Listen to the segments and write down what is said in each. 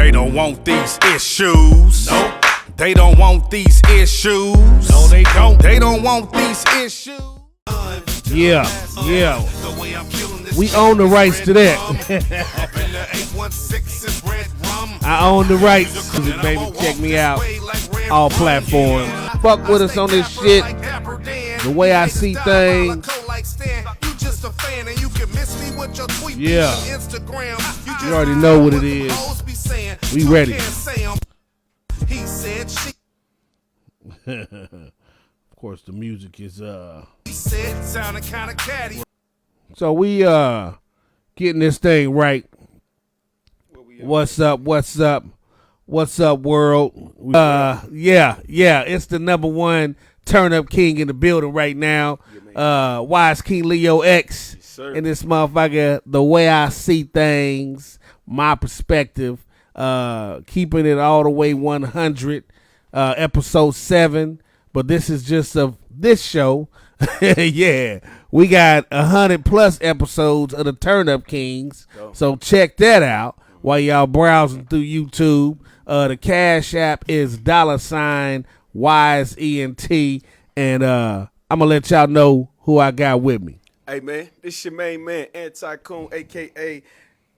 They don't want these issues. Nope. They don't want these issues. No, they don't. They don't want these issues. Yeah. We own the rights to that. I own the rights. Baby, check me out. All platforms. Fuck with us on this shit. The way I see things. Yeah. You already know what it is. We ready. Of course, the music is so we getting this thing right. What's up world? Yeah, it's the number one turn up king in the building right now. Wise King Leo X in this motherfucker. The way I see things, my perspective, keeping it all the way 100. Episode 7, but this is just of this show. Yeah, we got 100+ episodes of the Turn Up Kings, so check that out while y'all browsing through YouTube. The Cash App is $WIZE ENT, and I'm gonna let y'all know who I got with me. Hey man, this your main man, Anti-Coon, aka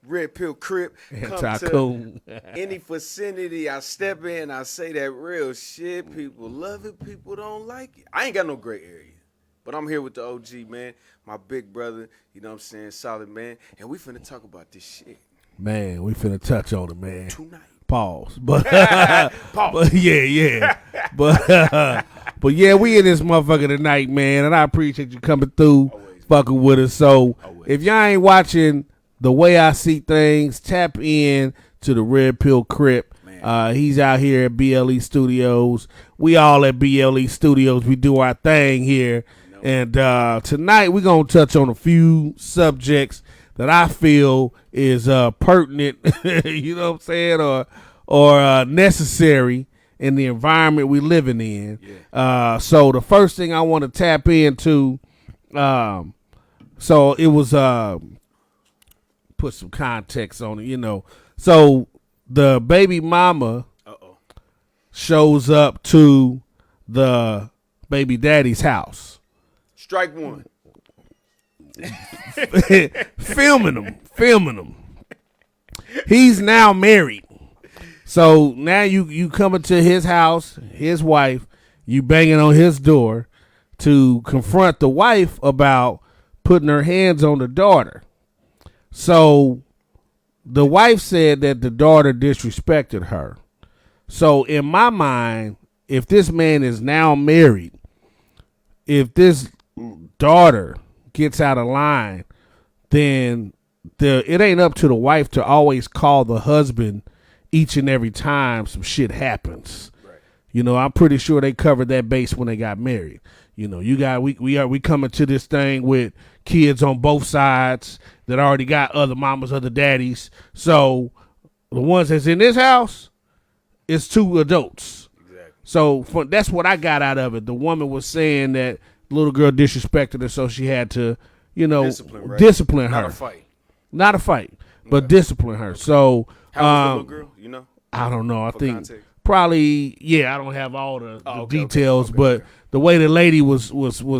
Red Pill Crip. Anti-Coon. Any vicinity I step in, I say that real shit. People love it, people don't like it. I ain't got no gray area, but I'm here with the OG, man, my big brother, you know what I'm saying, solid man, and we finna talk about this shit. Man, we finna touch on it, man. Tonight. Pause. But, Pause. But yeah. But yeah, we in this motherfucker tonight, man, and I appreciate you coming through, fucking with us. So if y'all ain't watching The Way I See Things, tap in to the Red Pill Crip. He's out here at BLE Studios. We all at BLE Studios. We do our thing here. And tonight we're going to touch on a few subjects that I feel is pertinent, you know what I'm saying, or necessary in the environment we living in. Yeah. So the first thing I want to tap into, so it was put some context on it, you know. So the baby mama shows up to the baby daddy's house. Strike one. filming him. He's now married. So now you coming to his house, his wife, you banging on his door to confront the wife about putting her hands on the daughter. So the wife said that the daughter disrespected her. So in my mind, if this man is now married, if this daughter gets out of line, then it ain't up to the wife to always call the husband each and every time some shit happens. Right. You know, I'm pretty sure they covered that base when they got married. You know, we coming to this thing with kids on both sides that already got other mamas, other daddies. So the ones that's in this house, it's 2 adults. Exactly. So that's what I got out of it. The woman was saying that the little girl disrespected her, so she had to, you know, discipline her. Not a fight, but discipline her. So how was the little girl? You know, I don't know. I think context. Probably, I don't have all the details, but the way the lady was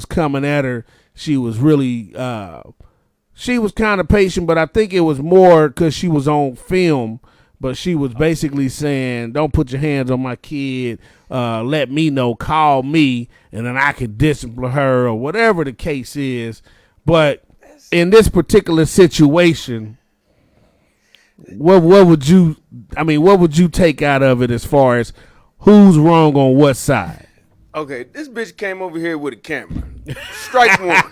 coming at her, she was really she was kind of patient, but I think it was more because she was on film. But she was basically saying, "Don't put your hands on my kid. Let me know. Call me, and then I can discipline her or whatever the case is." But in this particular situation, what would you take out of it as far as who's wrong on what side? Okay, this bitch came over here with a camera. Strike one.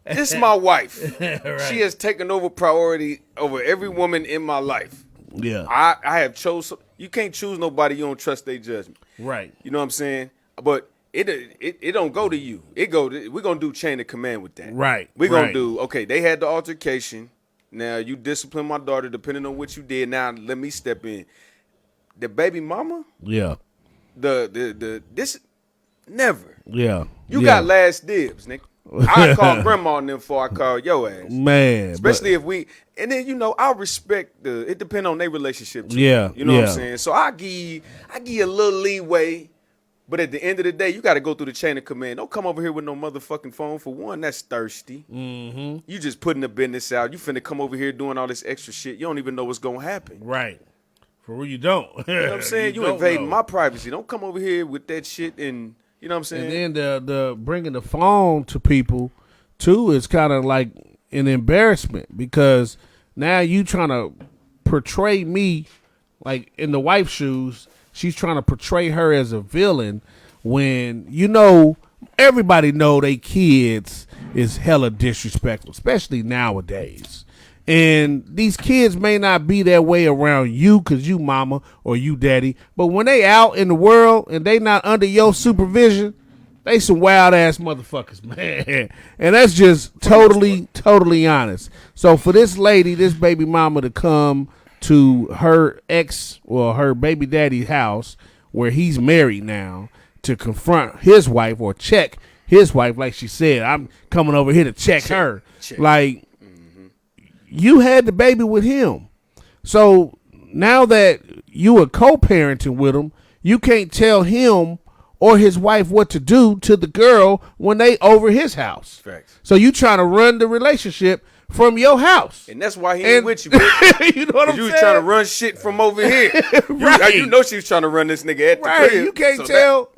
This is my wife. Right. She has taken over priority over every woman in my life. Yeah. I have chosen. You can't choose nobody you don't trust their judgment. Right. You know what I'm saying? But it don't go to you. We're going to do chain of command with that. Right. We're going to do, okay, they had the altercation. Now you discipline my daughter depending on what you did. Now let me step in. The baby mama? Yeah. This never. Yeah. You got last dibs, nigga. I call grandma and them before I call your ass. Man. Especially if we, and then, you know, I respect it depends on their relationship too. Yeah. You know what I'm saying? So I give you a little leeway, but at the end of the day, you got to go through the chain of command. Don't come over here with no motherfucking phone. For one, that's thirsty. Mm-hmm. You just putting the business out. You finna come over here doing all this extra shit. You don't even know what's going to happen. Right. For real, you don't. You know what I'm saying? You invading my privacy. Don't come over here with that shit and, you know what I'm saying? And then the bringing the phone to people, too, is kind of like an embarrassment because now you trying to portray me, like in the wife's shoes, she's trying to portray her as a villain when, you know, everybody know they kids is hella disrespectful, especially nowadays. And these kids may not be that way around you because you mama or you daddy. But when they out in the world and they not under your supervision, they some wild ass motherfuckers, man. And that's just totally honest. So for this lady, this baby mama to come to her ex or her baby daddy's house where he's married now to confront his wife or check his wife, like she said, I'm coming over here to check her. Like, you had the baby with him. So now that you are co-parenting with him, you can't tell him or his wife what to do to the girl when they over his house. Facts. So you trying to run the relationship from your house. And that's why he ain't with you, bitch. You know what I'm saying? You was trying to run shit from over here. Right. You know she was trying to run this nigga at the Right. crib. You can't So tell.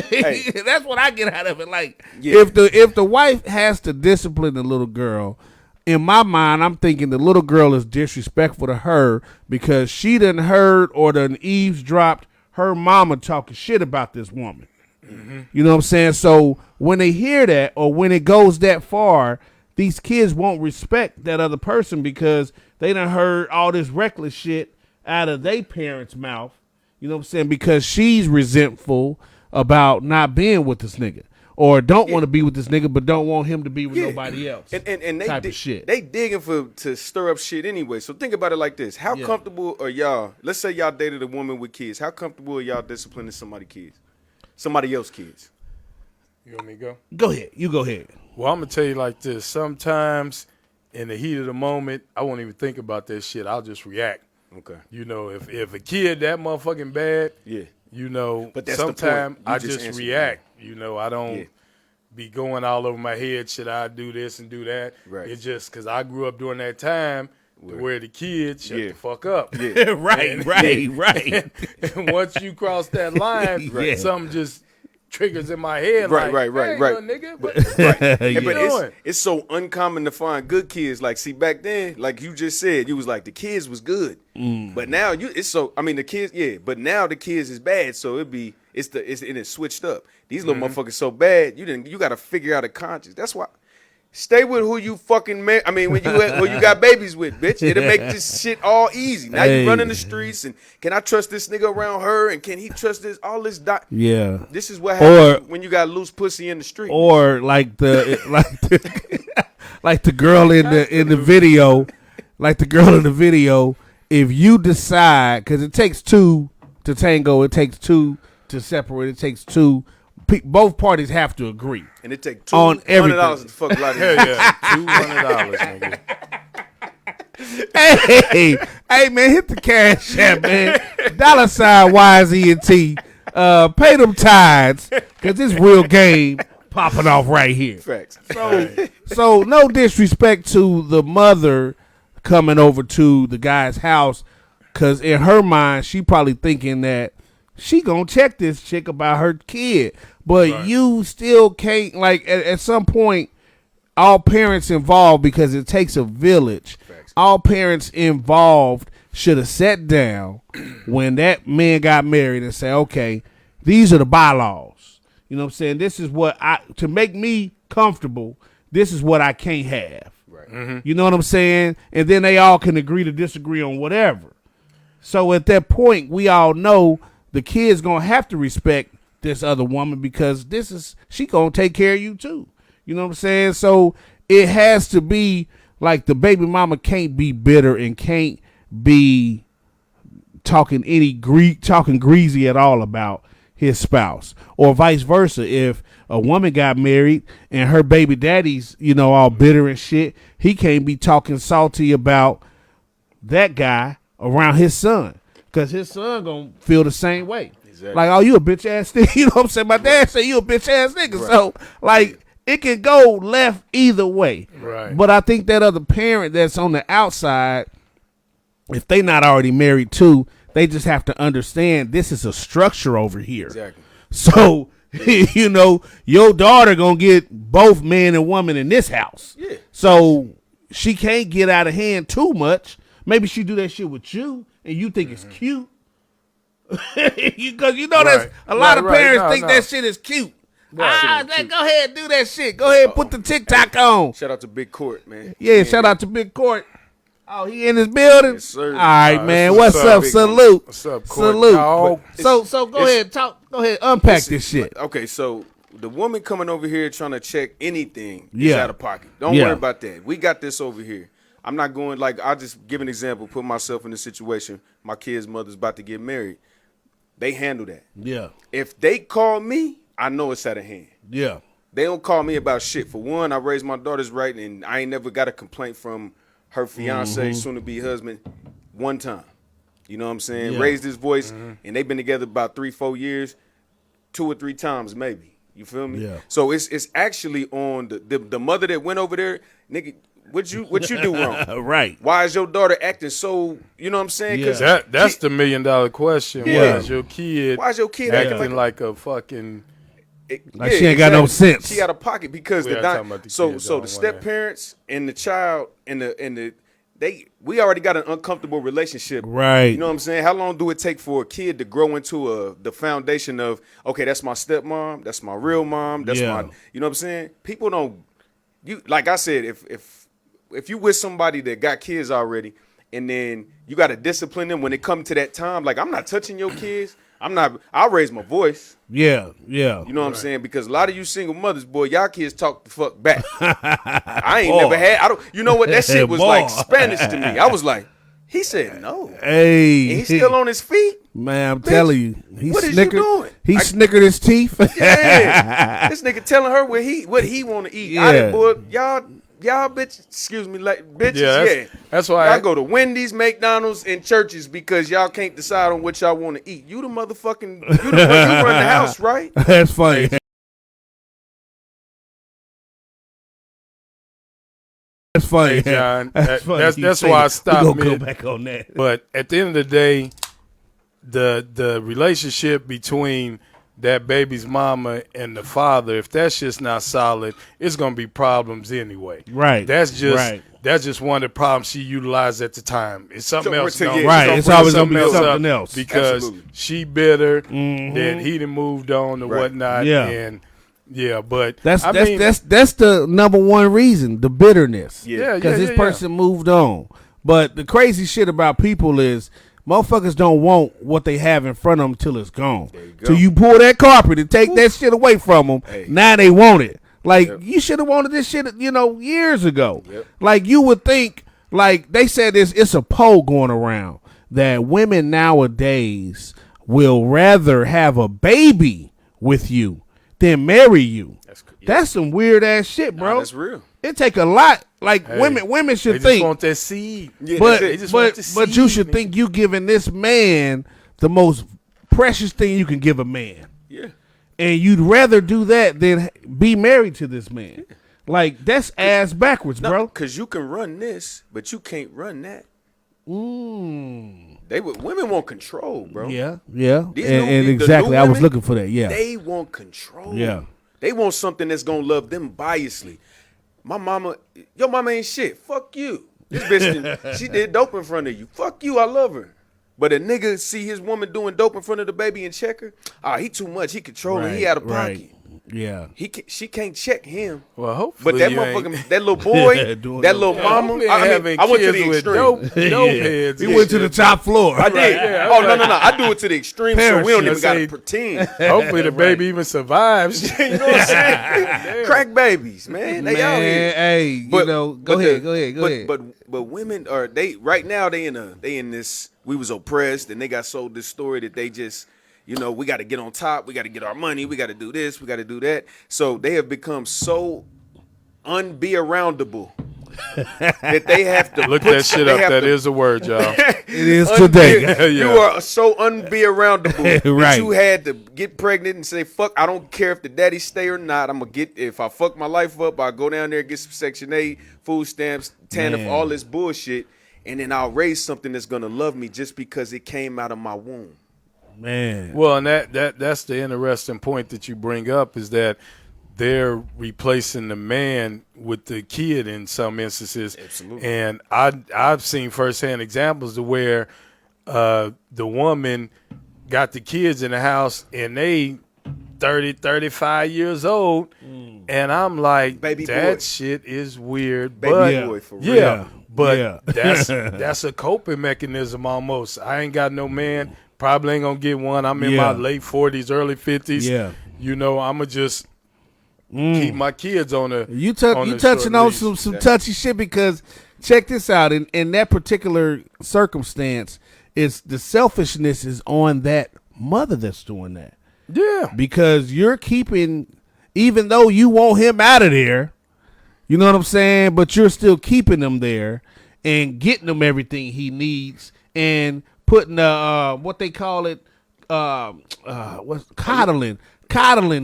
Hey. That's what I get out of it. Like, Yeah. if the wife has to discipline the little girl, in my mind, I'm thinking the little girl is disrespectful to her because she done heard or done eavesdropped her mama talking shit about this woman. Mm-hmm. You know what I'm saying? So when they hear that or when it goes that far, these kids won't respect that other person because they done heard all this reckless shit out of their parents' mouth. You know what I'm saying? Because she's resentful about not being with this nigga. Or don't want to be with this nigga, but don't want him to be with nobody else. And they type of shit. They digging to stir up shit anyway. So think about it like this: how comfortable are y'all? Let's say y'all dated a woman with kids. How comfortable are y'all disciplining somebody's kids, somebody else's kids? You want me to go? Go ahead. You go ahead. Well, I'm gonna tell you like this. Sometimes in the heat of the moment, I won't even think about that shit. I'll just react. Okay. You know, if a kid that motherfucking bad, you know, but that's sometimes the point. I just react. You know, I don't be going all over my head. Should I do this and do that? Right. It's just because I grew up during that time where the kids shut the fuck up. Right. And once you cross that line, something just triggers in my head. Right. Nigga, But doing? it's so uncommon to find good kids. Like, see, back then, like you just said, you was like the kids was good, but now the kids, but now the kids is bad. So it's switched up. These little motherfuckers so bad, you got to figure out a conscience. That's why. Stay with who you fucking who you got babies with, bitch. It'll make this shit all easy. Now you running the streets and can I trust this nigga around her and can he trust this all this This is what happens when you got loose pussy in the street. Or like the like the girl in the video, if you decide, cuz it takes two to tango, it takes two to separate, it takes two. Both parties have to agree, and it takes $200 to fuck a lot of $200, Hey nigga. man, hit the cash app, man. $ WIZE ENT. Pay them tides, cause it's real game popping off right here. Facts. So no disrespect to the mother coming over to the guy's house, cause in her mind she probably thinking that she gonna check this chick about her kid. But you still can't, like, at some point, all parents involved, because it takes a village, all parents involved should have sat down when that man got married and say, okay, these are the bylaws. You know what I'm saying? This is what to make me comfortable, this is what I can't have. Right. Mm-hmm. You know what I'm saying? And then they all can agree to disagree on whatever. So at that point, we all know the kid's going to have to respect this other woman because she gonna take care of you too. You know what I'm saying? So it has to be like the baby mama can't be bitter and can't be talking greasy at all about his spouse, or vice versa. If a woman got married and her baby daddy's, all bitter and shit, he can't be talking salty about that guy around his son, because his son gonna feel the same way. Exactly. Like, oh, you a bitch ass nigga. You know what I'm saying? My dad say you a bitch ass nigga. Right. So, like, it can go left either way. Right. But I think that other parent that's on the outside, if they not already married too, they just have to understand this is a structure over here. Exactly. So, your daughter going to get both man and woman in this house. Yeah. So, she can't get out of hand too much. Maybe she do that shit with you, and you think it's cute. Because there's a lot of parents think that shit is cute. Right. Go ahead, do that shit. Go ahead, put the TikTok on. Shout out to Big Court, man. Yeah, shout out to Big Court. Oh, he in his building? Yes, sir. All right, man. What's up? Salute. What's up, Court? Salute. So go ahead, talk. Go ahead, unpack this shit. Okay, so the woman coming over here trying to check anything is out of pocket. Don't worry about that. We got this over here. I'm not going, I'll just give an example, put myself in a situation. My kid's mother's about to get married. They handle that. Yeah. If they call me, I know it's out of hand. Yeah. They don't call me about shit. For one, I raised my daughters right, and I ain't never got a complaint from her fiance, soon-to-be husband, one time. You know what I'm saying? Yeah. Raised his voice, and they've been together about 3-4 years, 2 or 3 times maybe. You feel me? Yeah. So it's actually on the mother that went over there, nigga. What you do wrong? Right. Why is your daughter acting so? You know what I'm saying? Because that's the $1 million question. Yeah. Why is your kid acting like a fucking? She ain't got no sense. She out of pocket because the step parents and the child and the we already got an uncomfortable relationship. Right. You know what I'm saying? How long do it take for a kid to grow into the foundation of, okay, that's my stepmom, that's my real mom, that's my, you know what I'm saying? People don't, like I said, if you with somebody that got kids already and then you got to discipline them when it comes to that time, like, I'm not touching your kids. I'll raise my voice. Yeah. You know what I'm saying? Because a lot of you single mothers, boy, y'all kids talk the fuck back. I ain't never had, you know what? That shit was like Spanish to me. I was like, he said no. Hey. And he's still on his feet. Man, I'm telling you. What is you doing? He snickered his teeth. Yeah. This nigga telling her what he want to eat. Yeah. Boy, y'all bitches, excuse me, like bitches, that's why y'all go to Wendy's, McDonald's, and churches because y'all can't decide on what y'all want to eat. You the motherfucking, you run the house, right? That's funny. That's funny, hey, John. That's why I stopped. We're gonna go back on that. But at the end of the day, the relationship between that baby's mama and the father, if that's just not solid, it's gonna be problems anyway. Right. That's just one of the problems she utilized at the time. It's something else. Right. It's always gonna be something else because she bitter. Then he done moved on and whatnot. Yeah. And but that's the number one reason, the bitterness. Yeah. Because this person moved on. But the crazy shit about people is, motherfuckers don't want what they have in front of them till it's gone. So you pull that carpet and take that shit away from them. Hey. Now they want it. Like, you should have wanted this shit, years ago. Yep. Like, you would think, like, they said it's a poll going around that women nowadays will rather have a baby with you than marry you. That's some weird ass shit, bro. Nah, that's real. It take a lot. Like, women should think. They just want that seed. Yeah, but you should think you giving this man the most precious thing you can give a man. Yeah. And you'd rather do that than be married to this man. Yeah. Like, that's ass backwards, bro. Because you can run this, but you can't run that. Women want control, bro. Yeah. And exactly, I was looking for that. Yeah. They want control. Yeah. They want something that's gonna love them biasly. Your mama ain't shit. Fuck you. This bitch, she did dope in front of you. Fuck you, I love her. But a nigga see his woman doing dope in front of the baby and check her. He too much. He controlling. He out of pocket. Yeah. She can't check him. Well, hopefully. But that motherfucker, that little boy, that little mama. I went to the extreme. Dope heads. He went to the top floor. I did. Yeah, no. I do it to the extreme, so we don't even gotta pretend. Hopefully the baby even survives. You know what I'm saying? Crack babies, man. They out here. Hey, go ahead. But women right now they in this. We was oppressed, and they got sold this story that they just. You know, we got to get on top. We got to get our money. We got to do this. We got to do that. So they have become so unbe-aroundable that they have to Look that shit up. That is a word, y'all. It is today. You are so unbe-aroundable Right. that you had to get pregnant and say, fuck, I don't care if the daddy stay or not. I'm going to get, if I fuck my life up, I'll go down there and get some Section 8, food stamps, TANF, all this bullshit, and then I'll raise something that's going to love me just because it came out of my womb. Man. Well, and that's the interesting point that you bring up is that they're replacing the man with the kid in some instances. Absolutely. And I've seen firsthand examples of where the woman got the kids in the house and they 30, 35 years old. And I'm like, Baby that boy. shit is weird. Baby but boy, for real. yeah, but Yeah. that's a coping mechanism almost. I ain't got no man. Probably ain't gonna get one. I'm in my late 40s, early 50s. Yeah. You know, I'ma just keep my kids on a You on a touching short on leash. some touchy shit because check this out. In that particular circumstance, it's the selfishness is on that mother that's doing that. Yeah. Because you're keeping, even though you want him out of there, you know what I'm saying? But you're still keeping him there and getting him everything he needs and putting what they call it, what's coddling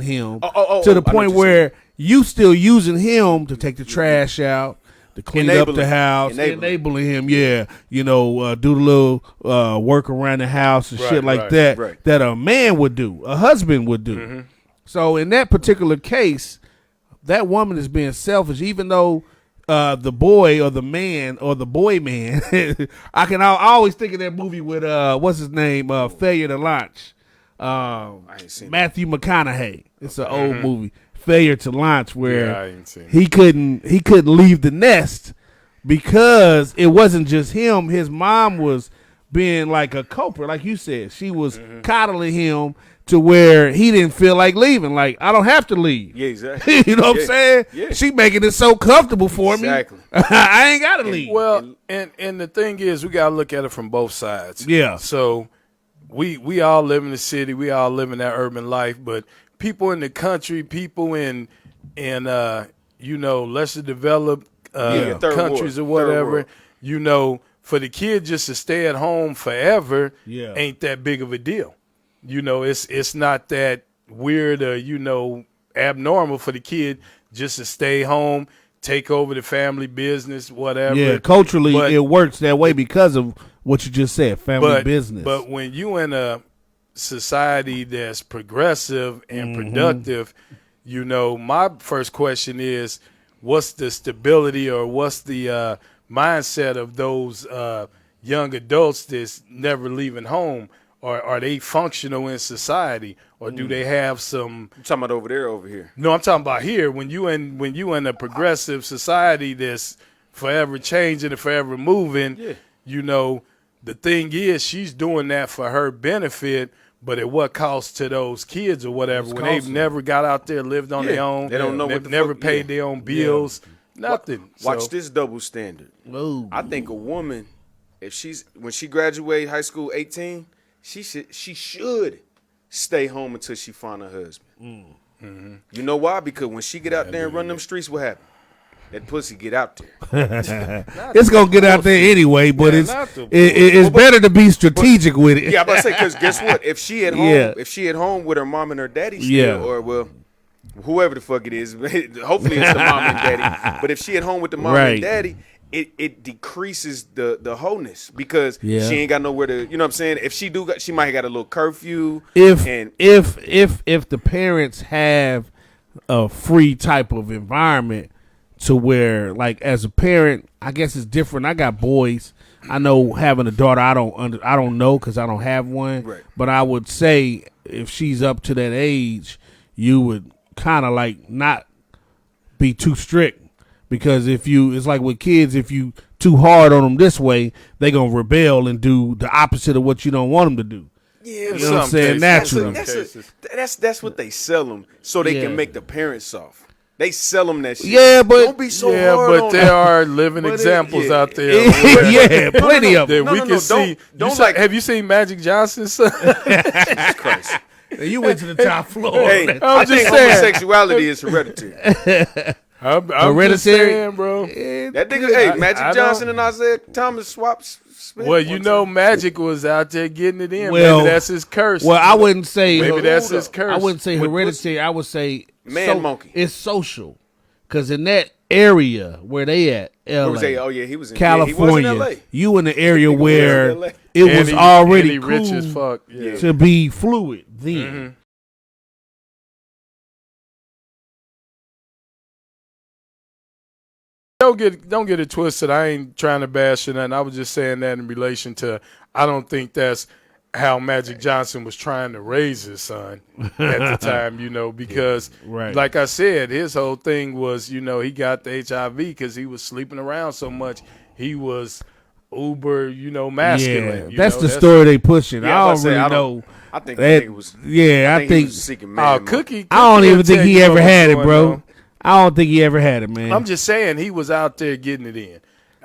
him to the point where you still using him to take the trash out, to clean up the house, enabling him, you know, do the little work around the house and shit like that that a man would do, a husband would do. So in that particular case, that woman is being selfish, even though the boy or the man or the boy man, I always think of that movie with what's his name, Failure to Launch. I ain't seen Matthew McConaughey. It's an old movie, Failure to Launch, where I ain't seen it. he couldn't leave the nest because it wasn't just him. His mom was being like a culprit, like you said. She was coddling him to where he didn't feel like leaving. Like, I don't have to leave. Yeah, exactly. You know what I'm saying? Yeah. She making it so comfortable for me. I ain't got to leave. Well, and the thing is, we gotta look at it from both sides. Yeah. So we all live in the city, we all live in that urban life, but people in the country, people in you know, lesser developed countries or whatever, you know, for the kid just to stay at home forever ain't that big of a deal. You know, it's not that weird or, you know, abnormal for the kid just to stay home, take over the family business, whatever. Yeah, culturally it works that way because of what you just said, family business. But when you in a society that's progressive and productive, you know, my first question is, what's the stability or what's the mindset of those young adults that's never leaving home? Or are they functional in society, or do they have some? I'm talking about over there, over here. No, I'm talking about here. When you in a progressive society that's forever changing and forever moving, you know, the thing is she's doing that for her benefit, but at what cost to those kids or whatever when they've never got out there, lived on their own, they don't know what the never fuck, paid their own bills, nothing. Watch this double standard. Ooh. I think a woman, when she graduate high school 18. She should stay home until she find a husband. You know why? Because when she get out there and run them streets, what happen? That pussy get out there. It's gonna get out there anyway, but it's better to be strategic with it. Yeah, I'm about to say, because guess what? If she at home, if she at home with her mom and her daddy still, or well, whoever the fuck it is, hopefully it's the mom and daddy. But if she at home with the mom and daddy, it decreases the wholeness because she ain't got nowhere to, you know what I'm saying? If she she might have got a little curfew. If the parents have a free type of environment to where, like, as a parent, I guess it's different. I got boys. I know having a daughter, I don't know because I don't have one. Right. But I would say if she's up to that age, you would kind of like not be too strict. Because it's like with kids, if you too hard on them this way, they going to rebel and do the opposite of what you don't want them to do. Yeah, you know what I'm saying? Naturally. That's what they sell them so they can make the parents soft. They sell them that shit. Yeah, but don't be so hard on there are living examples out there. Yeah, plenty of them. That we can see. Have you seen Magic Johnson's son? Jesus Christ. You went to the top floor. Hey, I think homosexuality is hereditary. I'm Hereditary, just saying, bro. That nigga, hey, Magic Johnson and Isaiah Thomas swaps. Well, you know, Magic was out there getting it in. Well, maybe that's his curse. Well, I wouldn't say maybe that's his curse. I wouldn't say hereditary. I would say monkey. It's social, because in that area where they at, LA, he was in California. He was in LA. You in the area where LA. it was already cool rich as fuck to be fluid then. Mm-hmm. Don't get it twisted. I ain't trying to bash or nothing. I was just saying that in relation to, I don't think that's how Magic Johnson was trying to raise his son at the time, you know, because like I said, his whole thing was, you know, he got the HIV because he was sleeping around so much. He was uber, you know, masculine. Yeah, that's the story they pushing. Yeah, I don't really know. I think that was. Yeah, I think he was seeking man. Cookie. I don't even think he ever had it, bro. I don't think he ever had it, man. I'm just saying he was out there getting it in.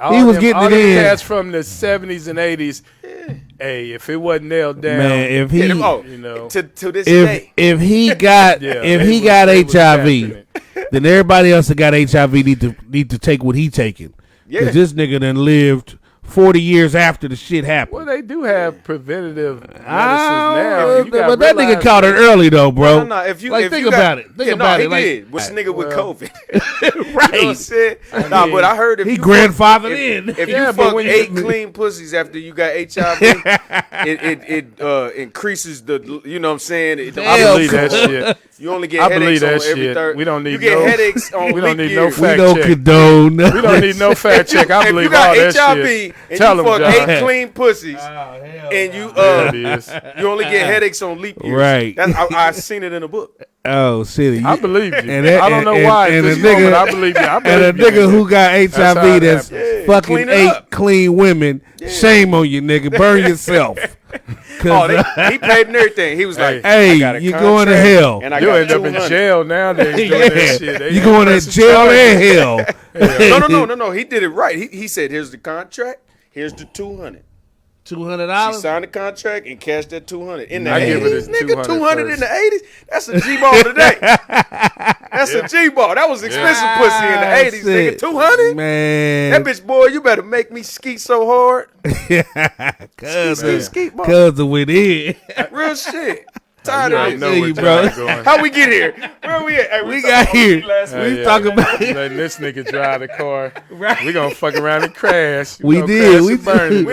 He was getting it in. Cats from the 70s and 80s. Hey, if it wasn't nailed down, man, if he, you know, to this day, if he got HIV, then everybody else that got HIV need to take what he taking. Yeah, this nigga done lived 40 years after the shit happened. Well, they do have preventative medicines now. But that nigga caught it early, though, bro. No. If you think about it. Think about it. He did. What's nigga with COVID? Right. You know what I'm saying? But I heard if he you grandfathered in. If you fuck 8 clean pussies after you got HIV, it increases the. You know what I'm saying? I believe that shit. You only get headaches on every third. We don't need. You get headaches on. We don't need no fact check. We don't condone. We don't need no fact check. I believe all that shit. And tell you them, fuck John. 8 clean pussies, and you only get headaches on leap years. Right. I seen it in a book. Oh, shit. I believe you. And I don't know why. And at this a nigga, moment, I believe you. And a nigga who got HIV that's fucking 8 clean women. Shame on you, nigga. Burn yourself. He paid and everything. He was like, "Hey, you going to hell? And you end up in jail nowadays doing that shit. You going to jail and hell?" No. He did it right. He said, "Here's the contract. Here's the $200. $200. She signed the contract and cashed that $200 in the I give it 80s. a Nigga, 200 $200 in the 80s. That's a G-ball today. That's a G-ball. That was expensive pussy in the 80s. Nigga, $200. Man, that bitch, boy, you better make me skeet so hard. Skeet, boy. Cuz of went in. Real shit. Tired of it, bro. How we get here? Where we at? Hey, we got here. We talking about letting this nigga drive the car. Right. We gonna fuck around and crash. We did. We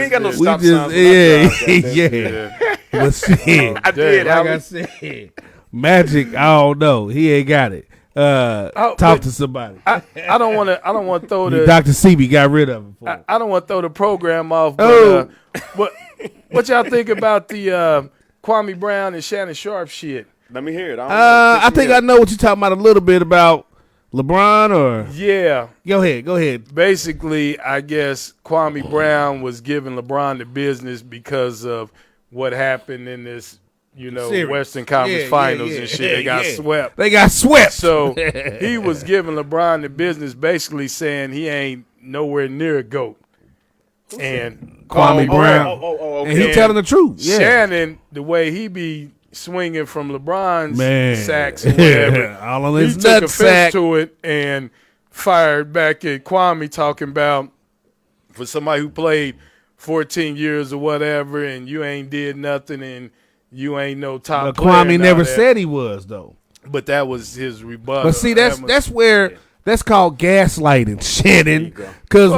ain't got no stop signs. Yeah. But shit, I did. Like I said, Magic. I don't know. He ain't got it. Talk to somebody. I don't want to throw the Dr. CB got rid of him. I don't want to throw the program off. But, what y'all think about the Kwame Brown and Shannon Sharp shit? Let me hear it. I think I know what you're talking about a little bit about LeBron or Go ahead. Basically, I guess Kwame Brown was giving LeBron the business because of what happened in this, series. Western Conference Finals and shit. They got swept. They got swept. So he was giving LeBron the business, basically saying he ain't nowhere near a GOAT. And Kwame Brown. Okay. And he telling the truth. Yeah. Shannon, the way he be swinging from LeBron's sacks or whatever, all on his he took offense sack. to it and fired back at Kwame, talking about for somebody who played 14 years or whatever, and you ain't did nothing, and you ain't no top player. Kwame never said he was, though. But that was his rebuttal. But see, that's where that's called gaslighting, Shannon. Because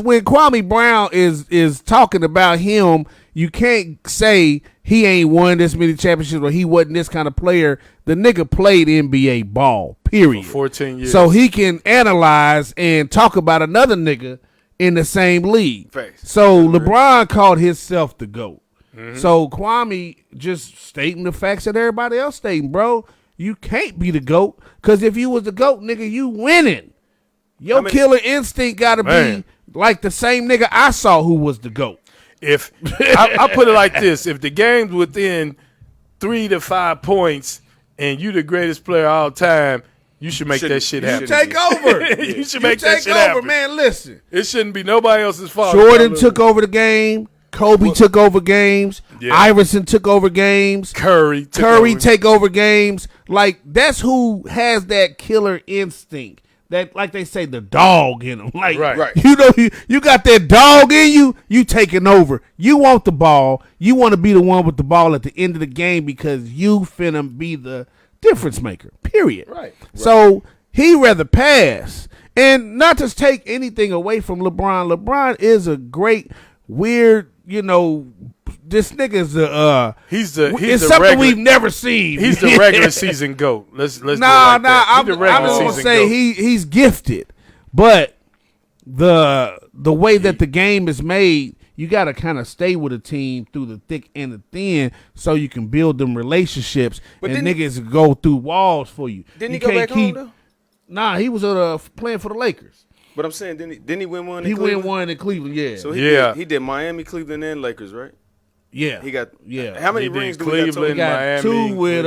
when Kwame Brown is talking about him, you can't say he ain't won this many championships or he wasn't this kind of player. The nigga played NBA ball, period. For 14 years. So he can analyze and talk about another nigga in the same league. So LeBron called himself the GOAT. Mm-hmm. So Kwame just stating the facts that everybody else stating, bro. You can't be the GOAT, because if you was the GOAT, nigga, you winning. Your killer instinct got to be like the same nigga I saw who was the GOAT. If I put it like this, if the game's within 3 to 5 points and you the greatest player all time, You should make that shit happen. You take over. You should make that shit happen. Man, listen. It shouldn't be nobody else's fault. Jordan took over the game. Kobe took over games. Yeah. Iverson took over games. Curry take over games. Like, that's who has that killer instinct. That, like they say, the dog in them. Like, Right. you know, you got that dog in you. You taking over. You want the ball. You want to be the one with the ball at the end of the game because you finna be the difference maker. Period. Right. So he rather pass. And not to take anything away from LeBron. LeBron is a great, weird, you know, this nigga's it's something we've never seen. He's the regular season GOAT. Let's I'm just gonna say he's gifted, but the way that the game is made, you got to kind of stay with a team through the thick and the thin, so you can build them relationships. But and niggas go through walls for you. Didn't he go back home though? Nah, he was playing for the Lakers. But I'm saying, didn't he win one? He win one in Cleveland, yeah. So he did Miami, Cleveland, and Lakers, right? Yeah, he got. How many rings do Cleveland, we got? Miami, two with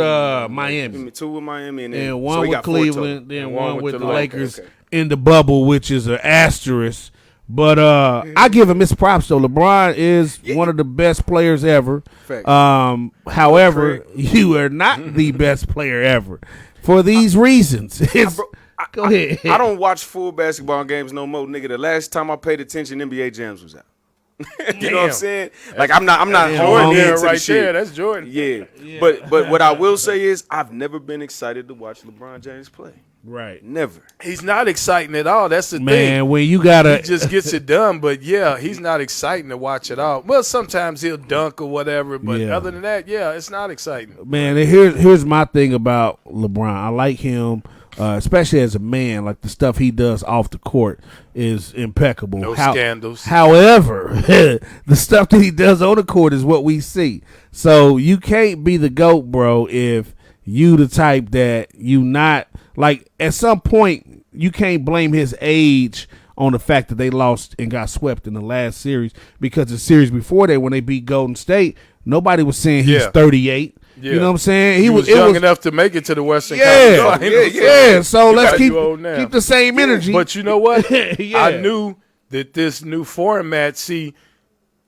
Miami, two with Miami, and then one with Cleveland, then one with the Lakers in the bubble, which is an asterisk. But I give him his props though. LeBron is one of the best players ever. However, you are not the best player ever for these reasons. Go ahead. I don't watch full basketball games no more, nigga. The last time I paid attention, NBA Jams was out. You know what I'm saying? Like I'm not horny into right the shit. there. That's Jordan. Yeah. But what I will say is I've never been excited to watch LeBron James play. Right. Never. He's not exciting at all. That's the thing. Man, when you gotta he just gets it done, but yeah, he's not exciting to watch at all. Well, sometimes he'll dunk or whatever, but other than that, yeah, it's not exciting. Man, here's my thing about LeBron. I like him. Especially as a man, like the stuff he does off the court is impeccable. No scandals. However, the stuff that he does on the court is what we see. So you can't be the GOAT, bro, if you the type that you not like. At some point, you can't blame his age on the fact that they lost and got swept in the last series, because the series before that, when they beat Golden State, nobody was saying he's 38. Yeah. You know what I'm saying? He was young enough to make it to the Western Conference Finals. Yeah. So let's keep the same energy. But you know what? I knew that this new format, seeing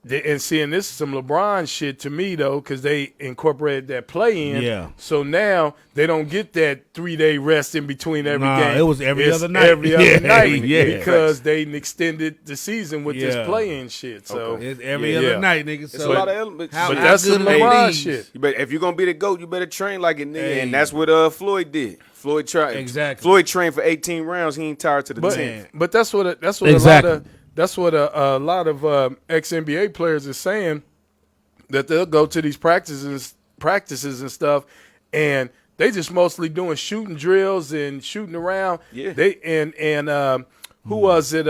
this is some LeBron shit to me, though, because they incorporated that play-in. Yeah. So now they don't get that 3-day rest in between every game. It was every other night. Every other night. Because they extended the season with this play-in shit. So it's every other night, nigga. So it's a lot of elements. But that's some LeBron shit. If you're going to be the GOAT, you better train like it, nigga. And that's what Floyd did. Floyd trained for 18 rounds. He ain't tired to the 10th. But that's what a lot of ex-NBA players are saying, that they'll go to these practices and stuff, and they just mostly doing shooting drills and shooting around. Yeah. Who was it?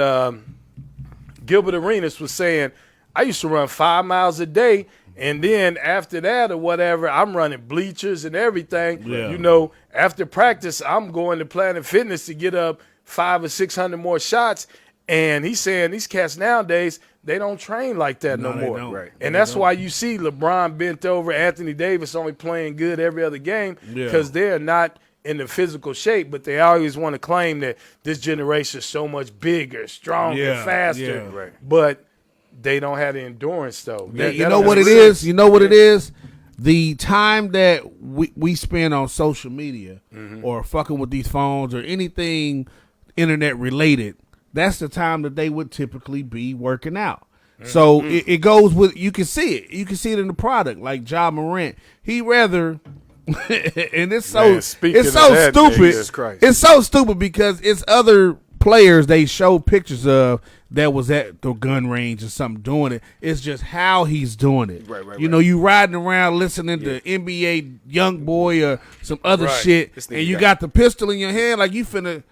Gilbert Arenas was saying, I used to run 5 miles a day, and then after that or whatever, I'm running bleachers and everything. Yeah. You know, after practice, I'm going to Planet Fitness to get up 500 or 600 more shots. And he's saying these cats nowadays, they don't train like that no more. Right. And that's why you see LeBron bent over, Anthony Davis only playing good every other game, because they're not in the physical shape, but they always want to claim that this generation is so much bigger, stronger, faster. Right. But they don't have the endurance, though. You know what it is? You know what it is? The time that we spend on social media or fucking with these phones or anything internet related, that's the time that they would typically be working out. So it goes with, you can see it. You can see it in the product. Like Ja Morant, he rather, and it's so stupid. It's so stupid because it's other players they show pictures of that was at the gun range or something doing it. It's just how he's doing it. Right. You know, you riding around listening to NBA Youngboy or some other shit, and you got the pistol in your hand like you finna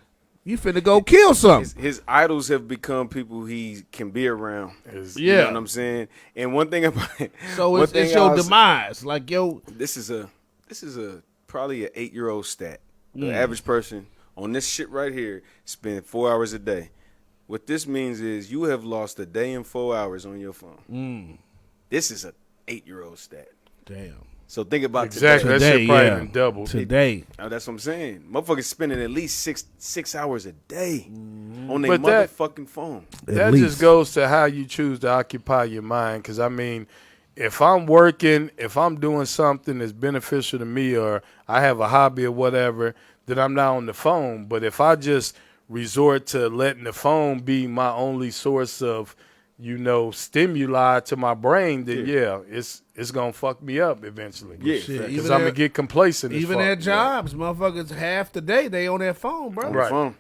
go kill something. His idols have become people he can be around. You know what I'm saying? And one thing about it, so it's your demise. Like, yo, this is probably an 8-year-old stat. The average person on this shit right here spend 4 hours a day. What this means is you have lost a day and 4 hours on your phone. This is an 8-year-old stat. Damn. So think about exactly. today. That shit probably even doubled. Today. Oh, that's what I'm saying. Motherfuckers spending at least six hours a day on their But that- motherfucking phone. That just goes to how you choose to occupy your mind. Because, I mean, if I'm working, if I'm doing something that's beneficial to me or I have a hobby or whatever, then I'm not on the phone. But if I just resort to letting the phone be my only source of, stimuli to my brain, then, it's going to fuck me up eventually. Yeah. Because I'm going to get complacent. Even at jobs, motherfuckers, half the day, they on their phone, bro. On the Right. phone.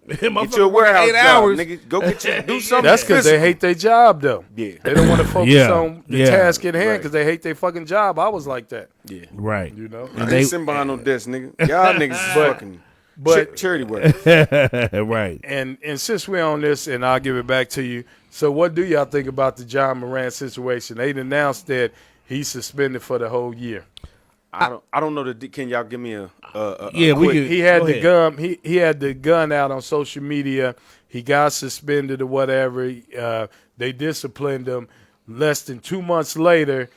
Get Motherfucker your warehouse 8 job, hours. nigga. Go get you do something. That's because they physical. hate their job, though. Yeah. They don't want to focus on the task at hand Right. because they hate their fucking job. I was like that, Yeah. Right. I they- ain't sitting behind no desk, nigga. Y'all niggas is fucking charity work. Right. And since we're on this, and I'll give it back to you. So what do y'all think about the John Moran situation? They announced that he's suspended for the whole year. I don't know can y'all give me a Yeah, we quick- could. He had Go the ahead. gun. He had the gun out on social media. He got suspended or whatever. They disciplined him. Less than 2 months later,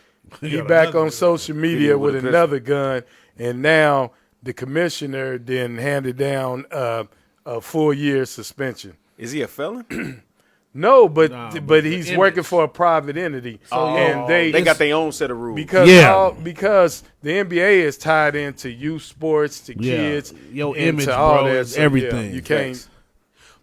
he back on social media with with a another gun, and now the commissioner then handed down a 4-year suspension. Is he a felon? No, but but he's the working image. for a private entity, and they got their own set of rules. because the NBA is tied into youth sports, to kids, Your into image, all bro, that. is So, everything. Yeah, you can't.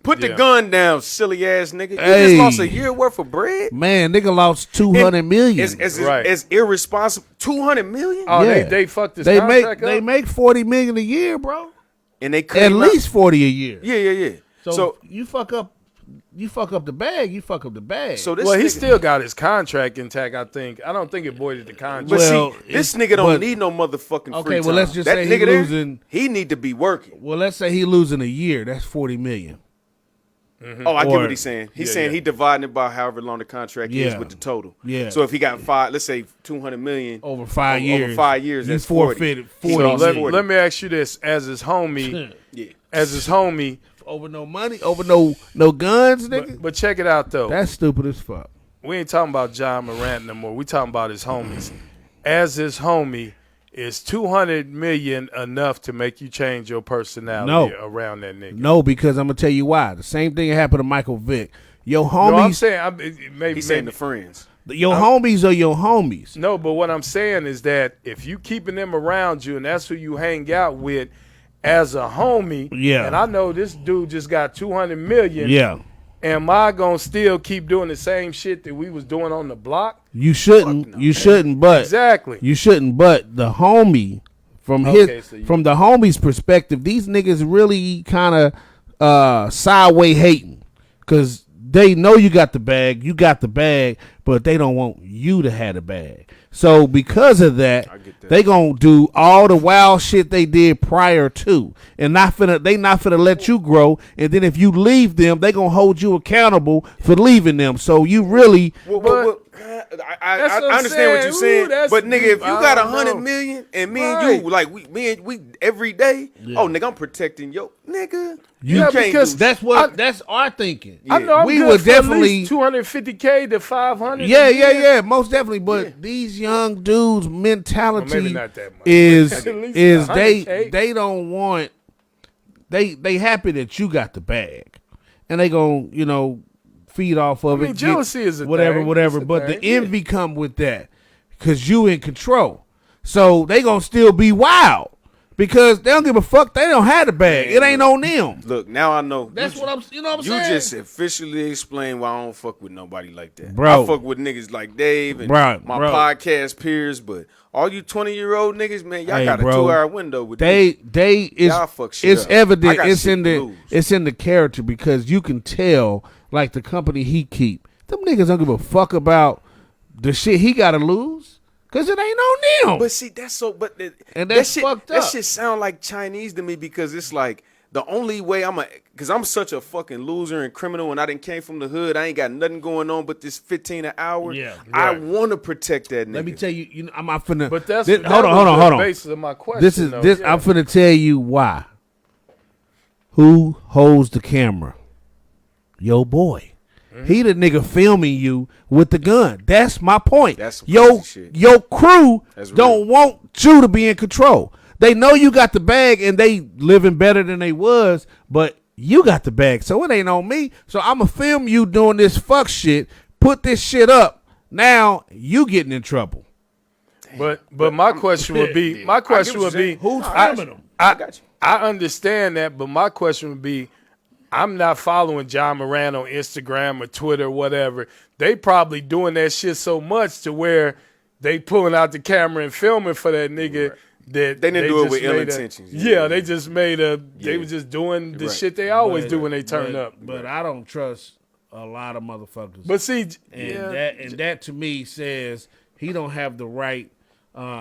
Put the Yeah. gun down, silly ass nigga. You Hey. just lost a year worth of bread. Man, nigga lost 200 million. It's irresponsible. 200 million, Oh, Yeah. they fucked his They contract make up? 40 million a year, bro. and they cut At him out. least 40 a year. Yeah. So you fuck up the bag. You fuck up the bag. So this Well, he nigga, still got his contract intact, I think. I don't think it voided the contract. But Well, see, this it's- nigga don't but- need no motherfucking free Okay, well, time. let's just that say he nigga there, losing- he need to be working. well, let's say he losing a year. That's 40 million. Oh, I get Or- what he's saying. He's Yeah, saying yeah. he dividing it by however long the contract is Yeah. with the total. Yeah. So if he got let's say 200 million Over 5 over years. 5 years, you that's 40. forfeited He 40 So lost let, 40. let me ask you this: as his homie, Yeah. over no money, over no guns, nigga. but check it out though. That's stupid as fuck. We ain't talking about John Morant no more. We talking about his homies. As his homie, is 200 million enough to make you change your personality around that nigga? No, because I'm gonna tell you why. The same thing happened to Michael Vick. Your No, I'm homies, saying maybe He's saying the friends. your homies are your homies. no, but what I'm saying is that if you keeping them around you and that's who you hang out with as a homie, Yeah. and I know this dude just got 200 million, Yeah, am I gonna still keep doing the same shit that we was doing on the block? you shouldn't. no. You shouldn't. But Exactly. you shouldn't. But the homie, from Okay, so you- from the homie's perspective, these niggas really kind of sideways hating, because they know you got the bag, but they don't want you to have the bag. So because of that, get that. they gonna do all the wild shit they did prior to, and they not finna let you grow. And then if you leave them, they gonna hold you accountable for leaving them. So you really, I That's what I'm understand what saying. you're saying, Ooh, that's but nigga, if you deep. got I don't 100 know. million and me Right. and you, like we every day, oh nigga, I'm protecting yo, nigga. You Yeah, can't because do that's our thinking. I know I'm we good would for at definitely. least 250K to 500. Yeah, most definitely. But these young dudes' mentality Well, maybe not that much. is At least is 100K. they don't want they happy that you got the bag, and they gonna feed off of I mean, it. jealousy is a whatever, thing. whatever. It's a But thing, the envy come with that, because you in control. So they gonna still be wild because they don't give a fuck. They don't have the bag. It ain't on them. Look, now I know. That's what I'm. You know what I'm You saying? just officially explained why I don't fuck with nobody like that. Bro. I fuck with niggas like Dave and Bro, my bro. podcast peers, but all you 20-year-old niggas, man, y'all Hey, got a bro. 2-hour window with They it's Y'all fuck shit it's up. I evident. got It's shit in to the lose. it's in the character, because you can tell, like, the company he keep. Them niggas don't give a fuck about the shit he got to lose, because it ain't on them. But see, that's so. But And that that's shit, fucked That up. shit sound like Chinese to me, because it's like the only way because I'm such a fucking loser and criminal, and I didn't came from the hood. I ain't got nothing going on but this 15 an hour. Yeah, I right. want to protect that nigga. Let me tell you, I'm not finna. But that's this, that hold was on. the basis of my question. This is though. this. Yeah. I'm finna tell you why. Who holds the camera? Yo, boy. He the nigga filming you with the gun. That's my point. That's some your crazy shit. your crew That's don't real. want you to be in control. They know you got the bag and they living better than they was, but you got the bag, so it ain't on me. So I'ma film you doing this fuck shit, put this shit up. Now you getting in trouble. But my question would be, Who's filming them? I got you. I understand that, but my question would be, I'm not following John Moran on Instagram or Twitter or whatever. They probably doing that shit so much to where they pulling out the camera and filming for that nigga that They didn't do it just with ill made intentions. Yeah, they just made a. They Yeah. were just doing the Right. shit they always do when they turn but, up. But I don't trust a lot of motherfuckers. But see, And that to me says he don't have the right.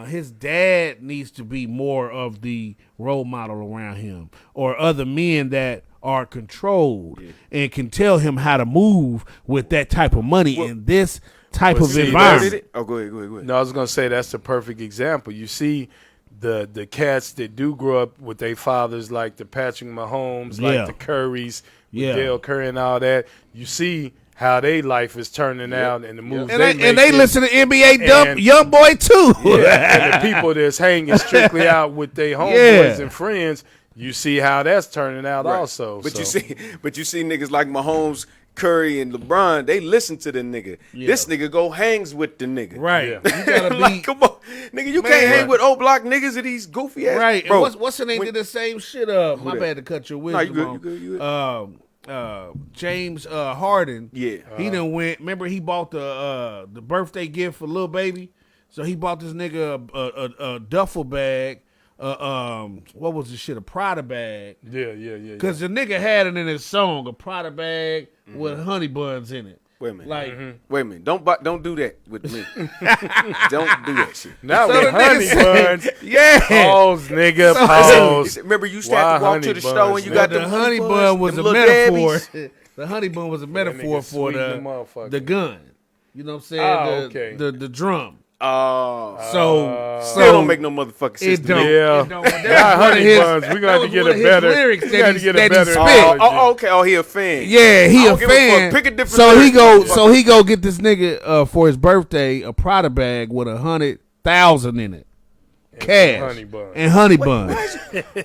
His dad needs to be more of the role model around him, or other men that are controlled and can tell him how to move with that type of money in this type of see, environment. Oh, go ahead. No, I was gonna say that's the perfect example. You see the cats that do grow up with their fathers, like the Patrick Mahomes, Yeah. like the Currys, Yeah. Dale Curry and all that. You see how their life is turning out and the moves And they they making. listen to NBA dump And- young boy too. Yeah, and the people that's hanging strictly out with their homeboys Yeah. and friends, you see how that's turning out Right. also. But so. you see niggas like Mahomes, Curry, and LeBron. They listen to the nigga. Yeah. This nigga go hangs with the nigga. Right. Yeah. You gotta be Like, come on, nigga. You can't hang with old block niggas and these goofy ass. right. Bro, And what's the name? when- Did the same shit? My that? bad to cut your Nah, wisdom. you good. You good. James Harden. Yeah. He done went. Remember, he bought the birthday gift for Lil Baby. So he bought this nigga a duffel bag. What was the shit? A Prada bag. Yeah. Cause the nigga had it in his song, a Prada bag with honey buns in it. Wait a minute. Like, Wait a minute. Don't do that with me. Don't do that shit. Not So with the nigga honey said- buns. yeah. Pause, nigga. Listen, Pause. remember, you used to Why have to walk honey to the buns, store and you man? got the them honey buns, bun was a them little metaphor. Dabbies. The honey bun was a metaphor nigga for sweet the motherfucker. the gun. You know what I'm saying? Oh, the, okay. the drum. Oh, So still don't make no motherfucking sense. it to don't. me. Yeah. It don't. But Not that's one of honey his- buns. We're that gonna have was to get one a of his better. lyrics We that got to he- get that a he better. spit. Oh, okay. Oh, he a fan. Yeah, he I a don't give a fan. fuck. Pick a different So he lyric. go get this nigga for his birthday a Prada bag with 100,000 in it, cash honey buns. and honey buns.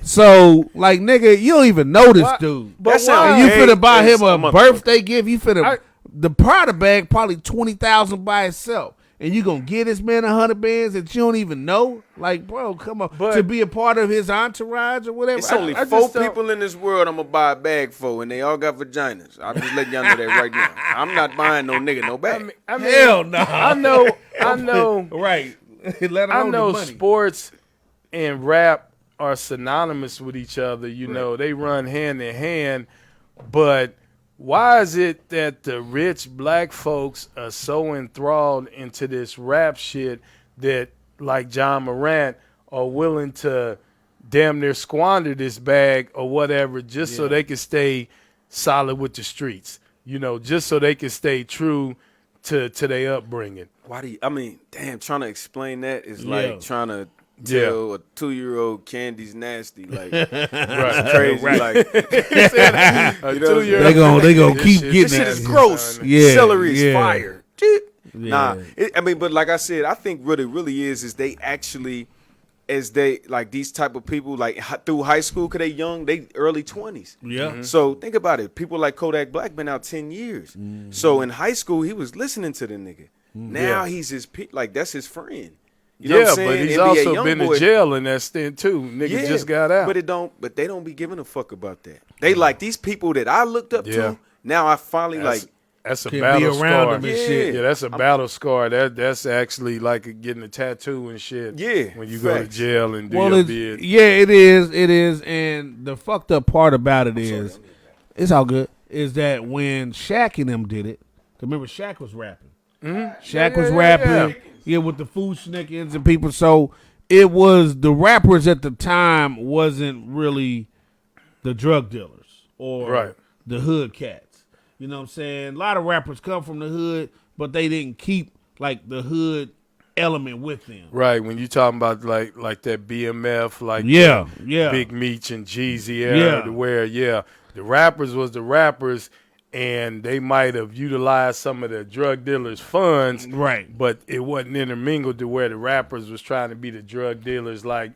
So like nigga, you don't even know this dude. But That sound And you gay finna buy as him a a motherfucker. birthday gift. You finna the Prada bag probably 20,000 by itself. And you gonna get this man 100 bands that you don't even know? Like, bro, come on. But- to be a part of his entourage or whatever. It's only I four just don't- people in this world I'm gonna buy a bag for, and they all got vaginas. I'm just letting y'all know that right now. I'm not buying no nigga no bag. I mean, Hell no. I know. Right. Let I alone know the money. sports and rap are synonymous with each other. You know, they run hand in hand. But why is it that the rich black folks are so enthralled into this rap shit that, like John Morant, are willing to damn near squander this bag or whatever just so they can stay solid with the streets? You know, just so they can stay true to their upbringing. Why do you? I mean, damn, trying to explain that is Yeah. like trying to tell a 2-year-old candy's nasty. Like, Right. it's crazy. Right. Like, A You know what I'm 2-year-old They gonna This keep shit- getting this shit that. is gross. Yeah, Celery is yeah. fire. Nah, Yeah. I mean, but like I said, I think what it really is they actually, as they like these type of people, like through high school, cause they young, they early 20s. Yeah. So think about it. People like Kodak Black been out 10 years. So in high school, he was listening to the nigga. Now he's his like that's his friend. You know what I'm saying? but he's NBA also young been boy- to jail in that stint too. Nigga just got out. But they don't be giving a fuck about that. They like these people that I looked up Yeah. to. Now I finally That's a Can battle be around scar. them and Yeah. shit. Yeah, that's a battle scar. That's actually like getting a tattoo and shit. Yeah, when you go to facts. jail and do Well, your it's, bid. yeah, it is, and the fucked up part about it is, it's all good, is that when Shaq and them did it, remember Shaq was rapping. Shaq was rapping, with the food snickings and people. So it was the rappers at the time wasn't really the drug dealers or Right. the hood cats. You know what I'm saying? A lot of rappers come from the hood, but they didn't keep like the hood element with them. Right, when you talking about like that BMF, like Yeah, the yeah. Big Meech and Jeezy era, Yeah. to where the rappers was the rappers, and they might have utilized some of the drug dealers' funds, Right. but it wasn't intermingled to where the rappers was trying to be the drug dealers like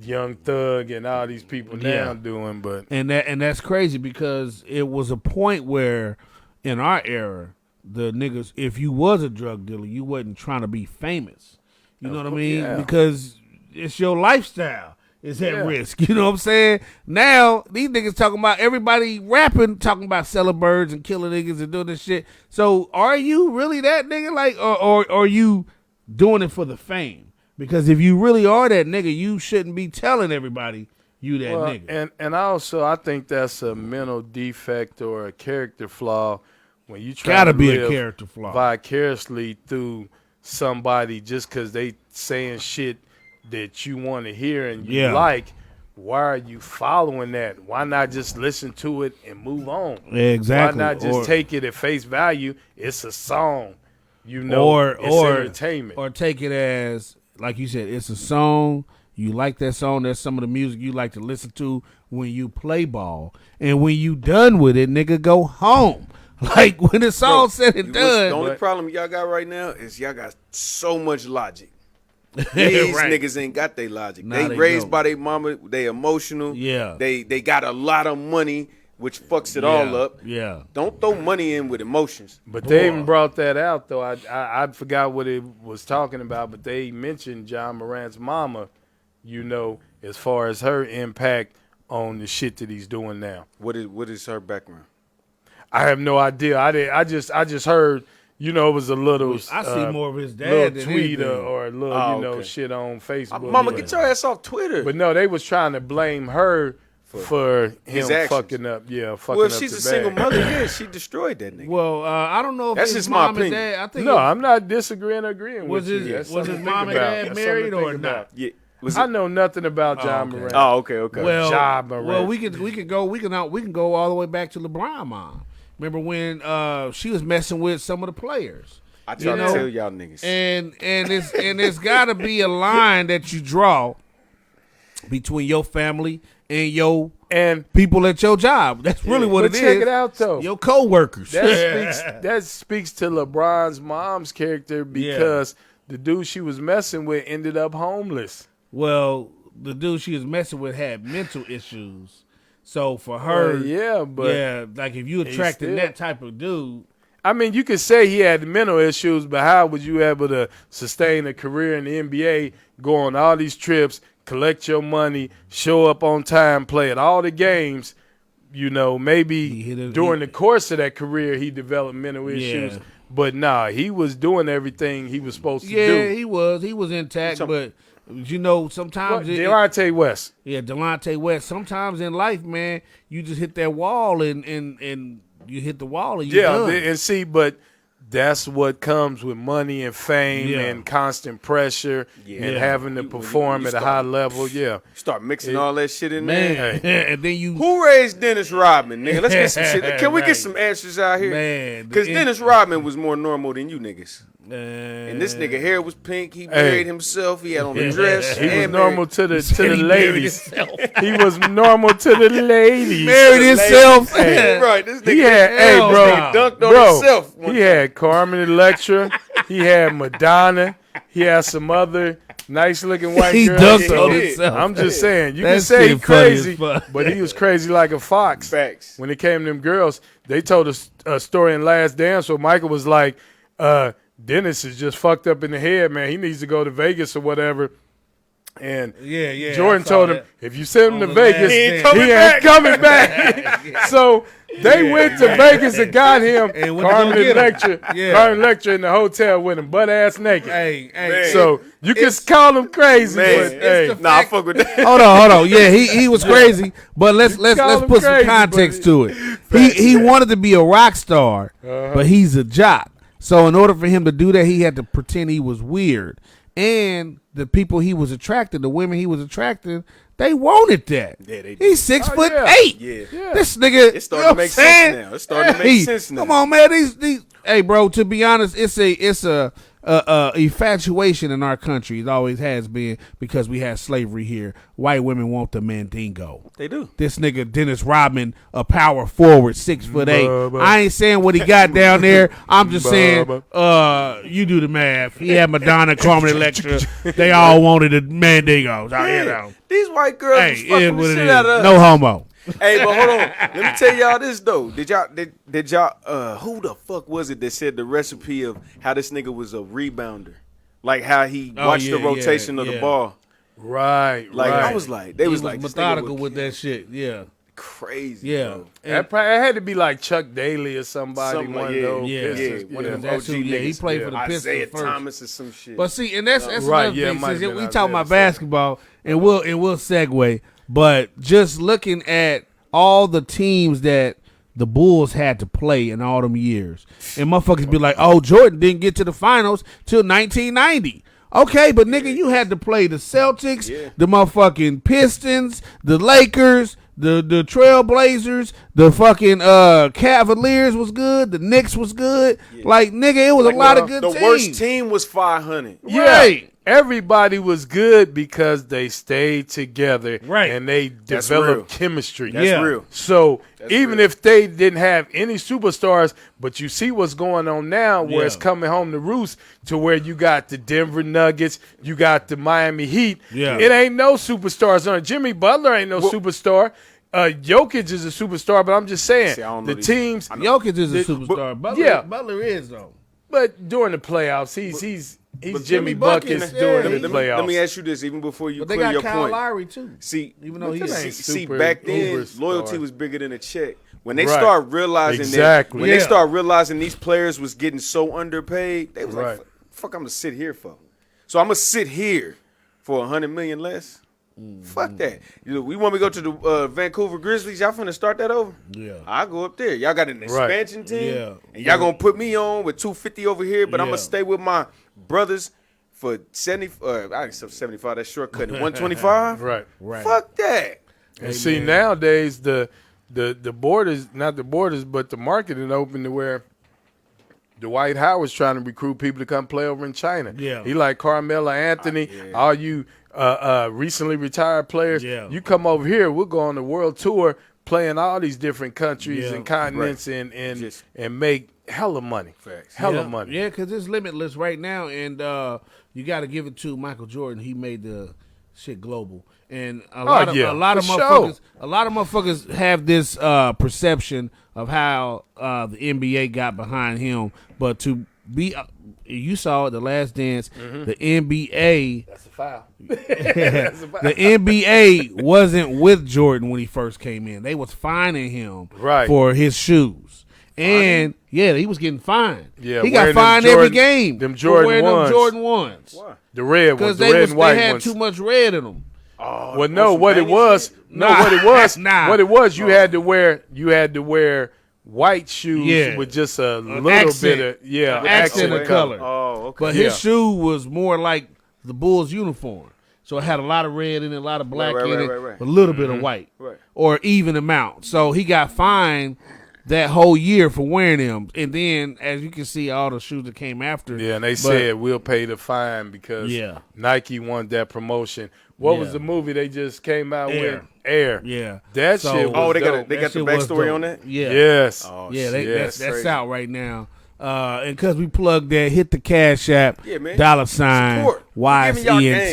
Young Thug and all these people now doing. But and that's crazy because it was a point where in our era, the niggas, if you was a drug dealer, you wasn't trying to be famous. You know what I mean? Yeah. Because it's your lifestyle is at risk. You know what I'm saying? Now, these niggas talking about everybody rapping, talking about selling birds and killing niggas and doing this shit. So are you really that nigga? Like, or are you doing it for the fame? Because if you really are that nigga, you shouldn't be telling everybody you that nigga. And also, I think that's a mental defect or a character flaw when you try Gotta to be live a character flaw. vicariously through somebody just because they saying shit that you want to hear and you like. Why are you following that? Why not just listen to it and move on? Exactly. Why not just take it at face value? It's a song, you know, it's entertainment. Or take it as, like you said, it's a song. You like that song. That's some of the music you like to listen to when you play ball. And when you done with it, nigga, go home. Like, when it's all said and done. The only problem y'all got right now is y'all got so much logic. These niggas ain't got their logic. Nah, they they raised don't. by their mama. They emotional. Yeah. They got a lot of money, which fucks it all up. Yeah. Don't throw money in with emotions. But they even brought that out, though. I forgot what it was talking about, but they mentioned John Morant's mama, you know, as far as her impact on the shit that he's doing now. What is her background? I have no idea. I just heard, you know, it was a little. I see more of his dad than tweet anything. or a little, shit on Facebook. Mama, get your ass off Twitter. But no, they was trying to blame her for him fucking up. Yeah, fucking well, up. if she's the a single bag. mother, yeah, she destroyed that nigga. Well, I don't know if That's his just my mom and opinion. dad. I think No, I'm not disagreeing or agreeing Was with his- you. That's was something his to mom think and about. dad That's married something to or think not? about. Yeah. Was I it? know nothing about John Morant. Oh, okay. Well, Ja Morant. well, we can go all the way back to LeBron mom. Remember when she was messing with some of the players? I try to tell y'all niggas. And there's got to be a line that you draw between your family and your people at your job. That's really what it is. Check it out, though. Your coworkers. That speaks to LeBron's mom's character because the dude she was messing with ended up homeless. Well, the dude she was messing with had mental issues. So for her, like if you attracted that type of dude. I mean, you could say he had mental issues, but how would you able to sustain a career in the NBA, go on all these trips, collect your money, show up on time, play at all the games? You know, maybe during the course of that career, he developed mental issues. But nah, he was doing everything he was supposed to do. Yeah, he was intact, but you know, sometimes T.W.E.S.T. Yeah, T.W.E.S.T. Sometimes in life, man, you just hit that wall and you hit the wall and you're done. And see, but that's what comes with money and fame and constant pressure and having to perform at a high level. Start mixing all that shit in there. And then Who raised Dennis Rodman, nigga? Let's get some shit. Can we get some answers out here? Man, because Dennis Rodman was more normal than you niggas. And this nigga hair was pink. He married himself. He had on a dress. He was normal to the ladies. He was normal to the ladies. Married himself. Right. This nigga he had, dunked on himself. He had Carmen Electra. He had Madonna. He had some other nice looking white He girls. dunked on himself. I'm just saying, you That can say he shit funny as crazy, fuck. but he was crazy like a fox. Facts. When it came to them girls, they told us a story in Last Dance where Michael was like, Dennis is just fucked up in the head, man. He needs to go to Vegas or whatever. And Jordan told him, if you send him to Vegas, he ain't coming back. So they went to Vegas and got him Carmen Electra. Carmen Electra in the hotel with him, butt ass naked. Hey, so you can call him crazy, man, but hey, I fuck with that. Hold on. Yeah, he was crazy, but let's call him put some crazy, context but to it. He wanted to be a rock star, but he's a jock. So in order for him to do that, he had to pretend he was weird. And the people he was attracting, the women he was attracting, they wanted that. Yeah, they did. He's 6'8". Yeah. This nigga, It's starting to make sense now. It's starting to make sense now. Come on, man. These. Hey, bro. To be honest, it's a infatuation in our country. It always has been because we had slavery here. White women want the mandingo. They do. This nigga Dennis Rodman, a power forward, 6'8". I ain't saying what he got down there. I'm just saying, you do the math. He had Madonna, Carmen Electra. They all wanted the mandingos. You know. These white girls was fucking the shit out of us. No homo. Hey, but hold on. Let me tell y'all this though. Did y'all who the fuck was it that said the recipe of how this nigga was a rebounder? Like how he watched the rotation of the ball. Right. Like right. I was like, they was like methodical with that shit. Yeah. Crazy. Yeah. That probably had to be like Chuck Daly or somebody. Something One like, of those. one of them OG niggas. He played for the Pistons Isaiah first. Thomas or some shit. But see, and that's Right, another yeah, thing. might have Since been we Isaiah talking about Thomas. basketball, and we'll segue. But just looking at all the teams that the Bulls had to play in all them years, and motherfuckers be like, "Oh, Jordan didn't get to the finals till 1990." Okay, but nigga, you had to play the Celtics, the motherfucking Pistons, the Lakers, the Trailblazers, the fucking Cavaliers was good, the Knicks was good. Like nigga, it was a lot of good teams. The worst team was 500. Right. Everybody was good because they stayed together, Right. and they real. developed chemistry. That's real. So That's even real. if they didn't have any superstars, but you see what's going on now, where Yeah. it's coming home to roost, to where you got the Denver Nuggets, you got the Miami Heat. Yeah. It ain't no superstars on it. Jimmy Butler ain't no superstar. Jokic is a superstar, but I'm just saying See, I don't know the these- teams. Jokic is a The- superstar. but- Butler, yeah. Butler is though. But during the playoffs, he's But Jimmy Jimmy Buckets Buckets, during yeah, the let playoffs. me ask you this, even before you But they clear got your Kyle point. Lowry too. See, Even though But he's that ain't see, super back then, uber loyalty star. was bigger than a check. When they Right. start realizing Exactly. when Yeah. they start realizing these players was getting so underpaid, they was Right. like, "Fuck, I'm gonna sit here for." So I'm gonna sit here for $100 million less. Fuck that. You know, we want me to go to the Vancouver Grizzlies. Y'all finna start that over? Yeah. I'll go up there. Y'all got an expansion team, Yeah. and y'all gonna put me on with 250 over here, but I'm Yeah. gonna stay with my brothers for 70. I said 75. That's shortcutting. 125. Right. Right. Fuck that. And see, nowadays the borders, not the borders, but the market is open to where Dwight Howard's trying to recruit people to come play over in China. Yeah. He like Carmelo Anthony, all you recently retired players. Yeah. You come over here, we'll go on the world tour playing all these different countries Yeah. and continents and make hella money. Facts. Hella money. Yeah, because it's limitless right now, and you got to give it to Michael Jordan. He made the shit global, and a lot of motherfuckers have this perception of how the NBA got behind him, but to be. You saw it, The Last Dance. The NBA, That's a foul. the NBA wasn't with Jordan when he first came in. They was fining him Right. for his shoes. And he was getting fined. Yeah, he got wearing fined them every Jordan- game. them for Jordan wearing ones. them Jordan ones. Why? The red Because ones, the red and white they had ones. too much red in them. Well, no, some what it banging was, shit? Nah. what it was, you had to wear white shoes with just a little accent. bit of Accent of color. Oh, okay. But his shoe was more like the Bulls uniform. So it had a lot of red in it, a lot of black in it, right. a little bit of white. Right. Or even amount. So he got fined that whole year for wearing them. And then, as you can see, all the shoes that came after. Yeah, and they said we'll pay the fine because Nike wanted that promotion. What was the movie they just came out with? Air. Yeah. That So- shit was Oh, they dope. got the shit was backstory dope. on that? Yeah. Yes. Oh, Yeah, shit. that's crazy. out right now. And because we plugged that, hit the Cash App, Yeah, man. $, Support. WIZE Giving y'all ENT,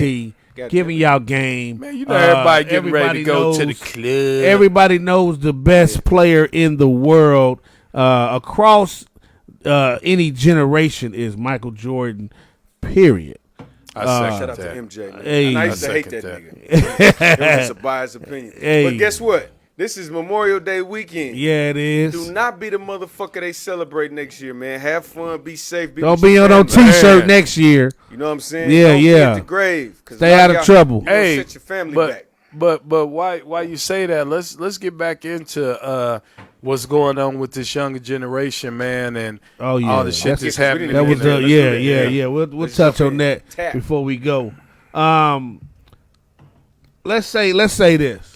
game. giving y'all game. Man, you know everybody getting ready everybody to go to the knows- club. Everybody knows the best player in the world across any generation is Michael Jordan, period. I Shout second out to that. MJ, man. Hey. And I used to I hate that second nigga. It was just a biased opinion. Hey. But guess what? This is Memorial Day weekend. Yeah, it is. Do not be the motherfucker they celebrate next year, man. Have fun, be safe. Be Don't with be your on no family. T-shirt Man. next year. You know what I'm saying? Yeah, Don't yeah. Hit the grave. 'Cause Stay a lot out of y'all- trouble. You gonna Hey, set your family but back. but why you say that? Let's get back into what's going on with this younger generation, man, and Oh, yeah. all the shit That's- that's we happening. didn't That was Yeah, let's do that. yeah. We'll Let's touch jump on in. that Tap. before we go. Let's say this.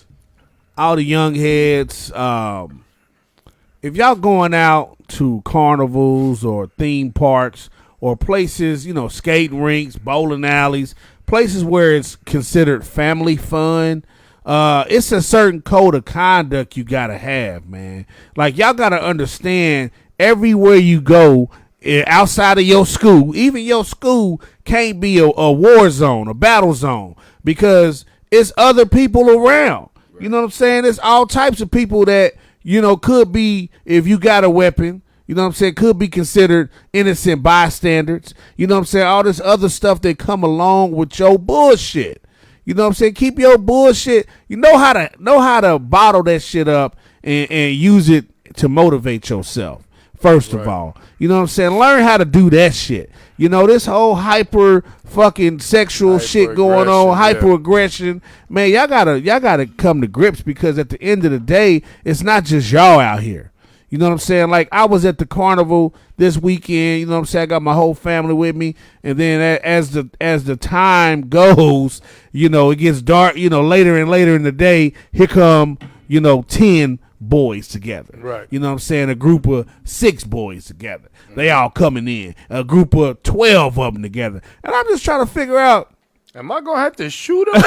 All the young heads, if y'all going out to carnivals or theme parks or places, you know, skating rinks, bowling alleys, places where it's considered family fun. It's a certain code of conduct you gotta have, man. Like, y'all gotta understand, everywhere you go, outside of your school, even your school can't be a war zone, a battle zone, because it's other people around. You know what I'm saying? There's all types of people that, you know, could be, if you got a weapon, you know what I'm saying, could be considered innocent bystanders. You know what I'm saying? All this other stuff that come along with your bullshit. You know what I'm saying? Keep your bullshit. You know how to bottle that shit up and use it to motivate yourself. First of all, you know what I'm saying? Learn how to do that shit. You know, this whole hyper fucking sexual shit going on, hyper aggression, man, y'all gotta come to grips, because at the end of the day, it's not just y'all out here. You know what I'm saying? Like, I was at the carnival this weekend, you know what I'm saying? I got my whole family with me, and then as the time goes, you know, it gets dark, you know, later and later in the day, here come, you know, 10 boys together. Right. You know what I'm saying? A group of 6 boys together. They all coming in. A group of 12 of them together. And I'm just trying to figure out, am I gonna have to shoot him?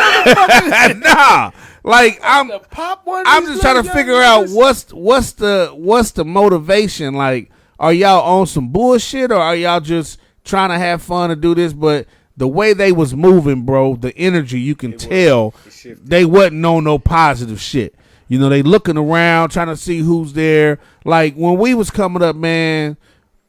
nah. Like, I'm just trying to figure out what's the motivation. Like, are y'all on some bullshit, or are y'all just trying to have fun and do this? But the way they was moving, bro, the energy, you can tell they wasn't on no positive shit. You know, they looking around, trying to see who's there. Like, when we was coming up, man,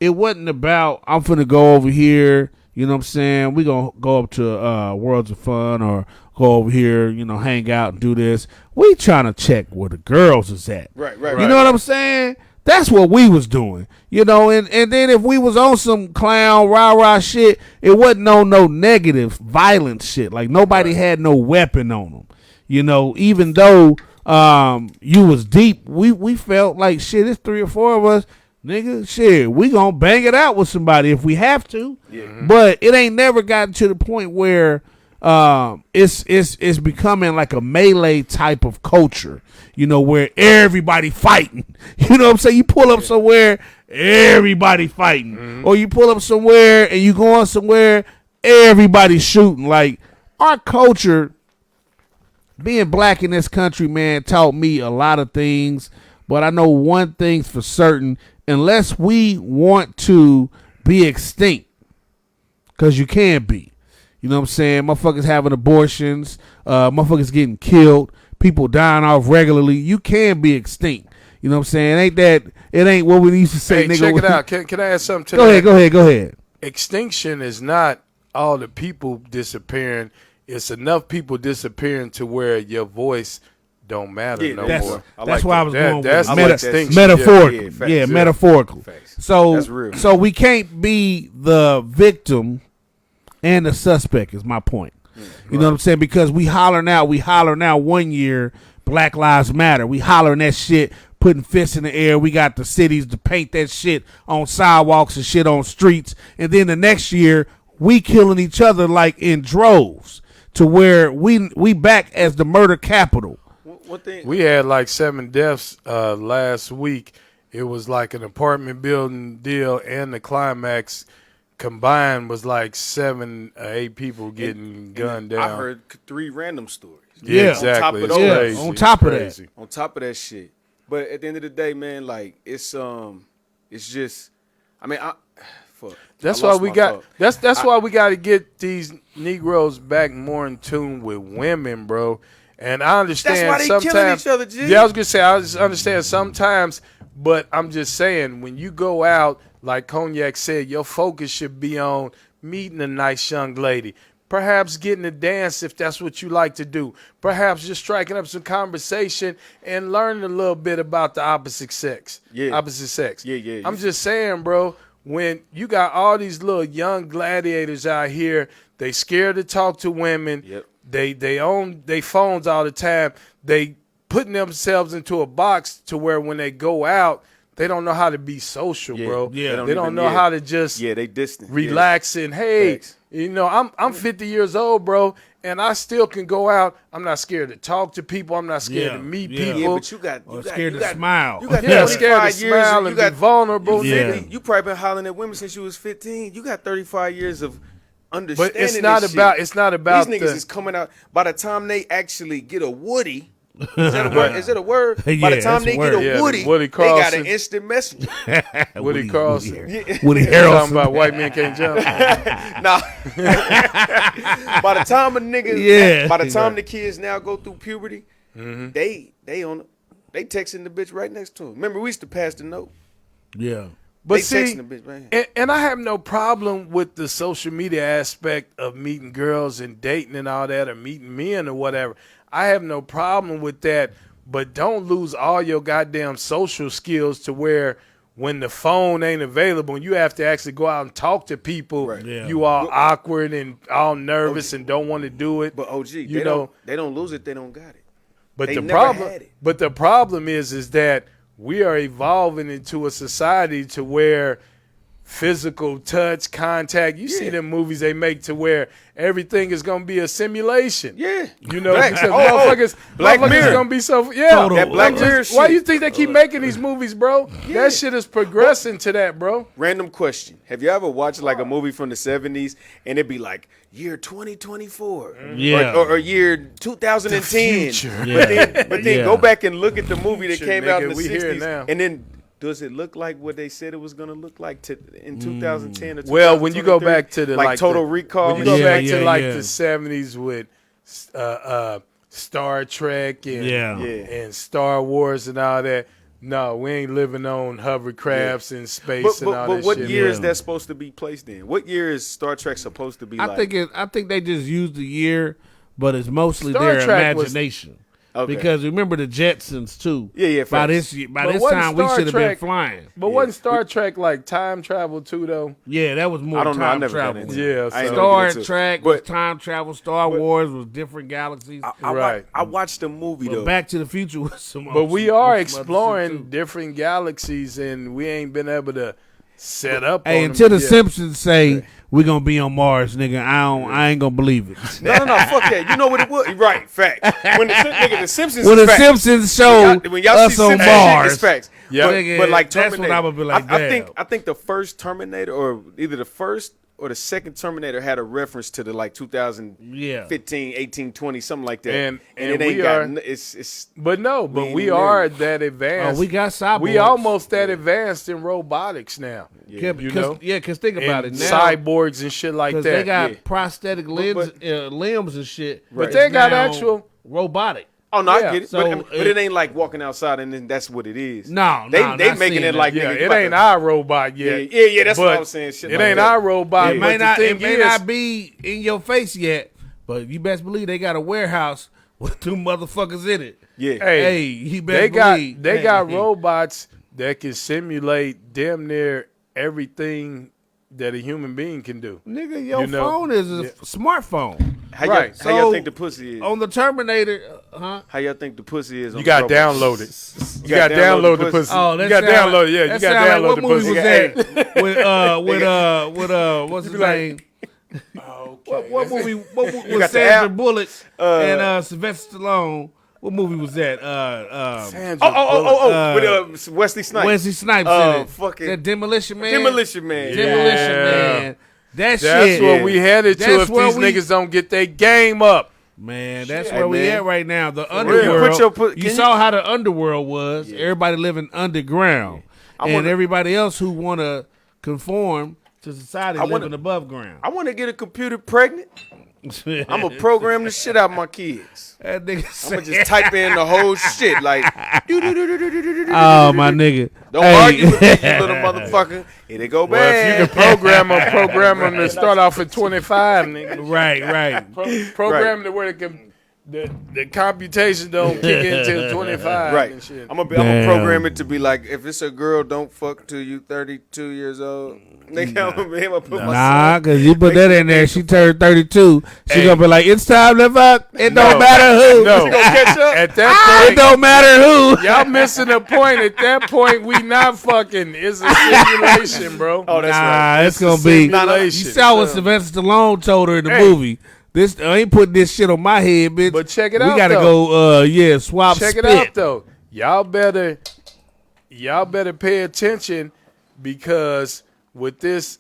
it wasn't about, I'm finna go over here, you know what I'm saying? We gonna go up to Worlds of Fun, or go over here, you know, hang out and do this. We trying to check where the girls is at. Right. You know what I'm saying? That's what we was doing. You know, and then if we was on some clown, rah-rah shit, it wasn't on no negative, violent shit. Like, nobody had no weapon on them. You know, even though you was deep, we felt like, shit, it's 3 or 4 of us, nigga, shit, we gonna bang it out with somebody if we have to. But it ain't never gotten to the point where it's becoming like a melee type of culture, you know, where everybody fighting. You know what I'm saying? You pull up somewhere, everybody fighting. Or you pull up somewhere and you going somewhere, everybody shooting. Like, our culture, being black in this country, man, taught me a lot of things. But I know one thing's for certain: unless we want to be extinct, because you can be. You know what I'm saying? Motherfuckers having abortions, motherfuckers getting killed, people dying off regularly. You can be extinct. You know what I'm saying? It ain't what we used to say, hey, nigga. Check it out. Can I add something to that? Go ahead. Extinction is not all the people disappearing. It's enough people disappearing to where your voice don't matter no more. That's why I was going that's with metaphorical. Yeah, metaphorical. Facts. So That's real. So we can't be the victim and the suspect, is my point. You know what I'm saying? Because we hollering out 1 year, Black Lives Matter. We hollering that shit, putting fists in the air. We got the cities to paint that shit on sidewalks and shit on streets. And then the next year, we killing each other like in droves, to where we back as the murder capital. What thing? We had like 7 deaths last week. It was like an apartment building deal, and the climax combined was like 7 or 8 people getting gunned down. I heard 3 random stories. Yeah, exactly. On top of that. On top of that shit. But at the end of the day, man, like, it's just, I mean, that's why we got to get these Negroes back more in tune with women, bro. And I understand that's why they killing each other, G. Yeah, I was gonna say I just understand sometimes, but I'm just saying, when you go out, like Cognac said, your focus should be on meeting a nice young lady, perhaps getting a dance if that's what you like to do, perhaps just striking up some conversation and learning a little bit about the opposite sex. Yeah. I'm just saying, bro, when you got all these little young gladiators out here, they scared to talk to women. Yep. They own their phones all the time. They putting themselves into a box to where when they go out, they don't know how to be social, bro. Yeah. They don't know how to just they distant. relax and, hey, You know, I'm 50 years old, bro, and I still can go out. I'm not scared to talk to people. I'm not scared to meet people. Yeah, but you got scared to smile. You got scared to smile and be vulnerable. Yeah. You probably been hollering at women since you was 15. You got 35 years of understanding. But it's not about. It's not about. These niggas is coming out. By the time they actually get a Woody. Is that a word? Is it a word? By the time they get a Woody, they got an instant messenger. Woody Carlson. Woody Talking Harrelson. about white men can't jump. Nah. By the time a nigga, by the time the kids now go through puberty, they texting the bitch right next to them. Remember, we used to pass the note. Yeah. But they see, texting the bitch right here. and I have no problem with the social media aspect of meeting girls and dating and all that, or meeting men or whatever. I have no problem with that, but don't lose all your goddamn social skills to where when the phone ain't available and you have to actually go out and talk to people, you all awkward and all nervous and don't want to do it. But OG, you know, they don't lose it, they don't got it. But They the never problem, had it. but the problem is that we are evolving into a society to where physical touch, contact. You see them movies they make to where everything is gonna be a simulation. Yeah, you know, Black- because Black motherfuckers Mirror. gonna be so That Black Mirror shit. Why you think they keep making these movies, bro? That shit is progressing to that, bro. Random question: have you ever watched like a movie from the 70s and it'd be like year 2024, or year 2010? The future. But then go back and look at the movie that Shit, came out in nigga, the we here 60s, now. and then does it look like what they said it was going to look like in 2010 or 2023? Well, when you go back to the like Total Recall, when you go and back shit. to like the 70s with Star Trek and Star Wars and all that. No, we ain't living on hovercrafts in space and all that But what shit. year is that supposed to be placed in? What year is Star Trek supposed to be like? I think they just used the year, but it's mostly Star their Trek imagination. Okay. Because remember the Jetsons too. Yeah. By facts. this But time we Star should have been Trek- flying. But wasn't Star Trek like time travel too, though? Yeah, that was more I don't know. I time never got travel. into Yeah, it. I ain't so- gonna Star get into it. Trek was time travel. Star Wars was different galaxies. I watched the movie But though. Back to the Future was some. But we some are other exploring shit, too. different galaxies, and we ain't been able to set up. Hey, on until them the yet. Simpsons say we're gonna be on Mars, nigga, I ain't gonna believe it. No, fuck that. You know what it was? Right, facts. When the Simpsons, When is the facts. Simpsons showed When y'all us see on Simpsons, it's Mars, facts. Yeah. But like That's Terminator, when I would be like, I think the first Terminator, or either the first or the second Terminator, had a reference to the like 2015, 18, 20, something like that. And it we ain't got. are- It's But no, but ain't we even are there. that advanced. Oh, we got cyborgs. We almost that advanced in robotics now. Yeah, you know? because think about And it now. cyborgs and shit like that. Because they got Yeah. prosthetic limbs and shit. Right. But they got now actual. robotic. Oh no, Yeah. I get it. So but it ain't like walking outside and then that's what it is. No, they not making seeing it that. like Yeah, nigga, it ain't our robot yet. Yeah. That's what But I was saying. Shit it like ain't that. our robot. It but may the not. thing It may is, not be in your face yet, but you best believe they got a warehouse with two motherfuckers in it. Yeah. Hey, you best they got believe. they got Hey. robots that can simulate damn near everything that a human being can do. Nigga, your You know, phone is a smartphone. How Right. y'all So, think the pussy is? On the Terminator, huh? How y'all think the pussy is? On You got the robot? download it. You got download the pussy. Oh, you got download. Yeah, you got download what the movie pussy. was that? with what's his name? What movie? What movie got was the Sandra app? Bullock and Sylvester Stallone? What movie was that? Sandra Bullock. With Wesley Snipes. Wesley Snipes in it. fucking That Demolition Man. Demolition Man. Demolition Yeah. Man. That That's shit. what we headed to That's if where these we- niggas don't get their game up. Man, that's Shit, where we man. at right now. The real. underworld. Can You you- saw how the underworld was. Everybody living underground, and wanna- everybody else who want to conform to society living above ground. I want to get a computer pregnant. I'm gonna program the shit out of my kids. That nigga I'm said, gonna just type in the whole shit like. "Oh my nigga, Don't Hey. argue with me, you little motherfucker. Here they go Well, if you back. can program them to start off at 25, nigga. right, right." Program to where it can the computation don't kick in until 25 Right. and shit. I'm gonna program it to be like, if it's a girl, don't fuck till you 32 years old. Nigga, I'm gonna put my Nah, son. because you put that in there. She turned 32. She gonna be like, it's time to fuck. It don't matter who. No. She gonna catch up. At that It point, don't matter who. y'all missing the point. At that point, we not fucking. It's a simulation, bro. Oh, that's Nah, right. it's gonna be. You simulation. saw what Sylvester Stallone told her in the Hey. movie. This I ain't putting this shit on my head, bitch. But check it we out, gotta though. go. Swap. Check spit. it out though. Y'all better pay attention, because with this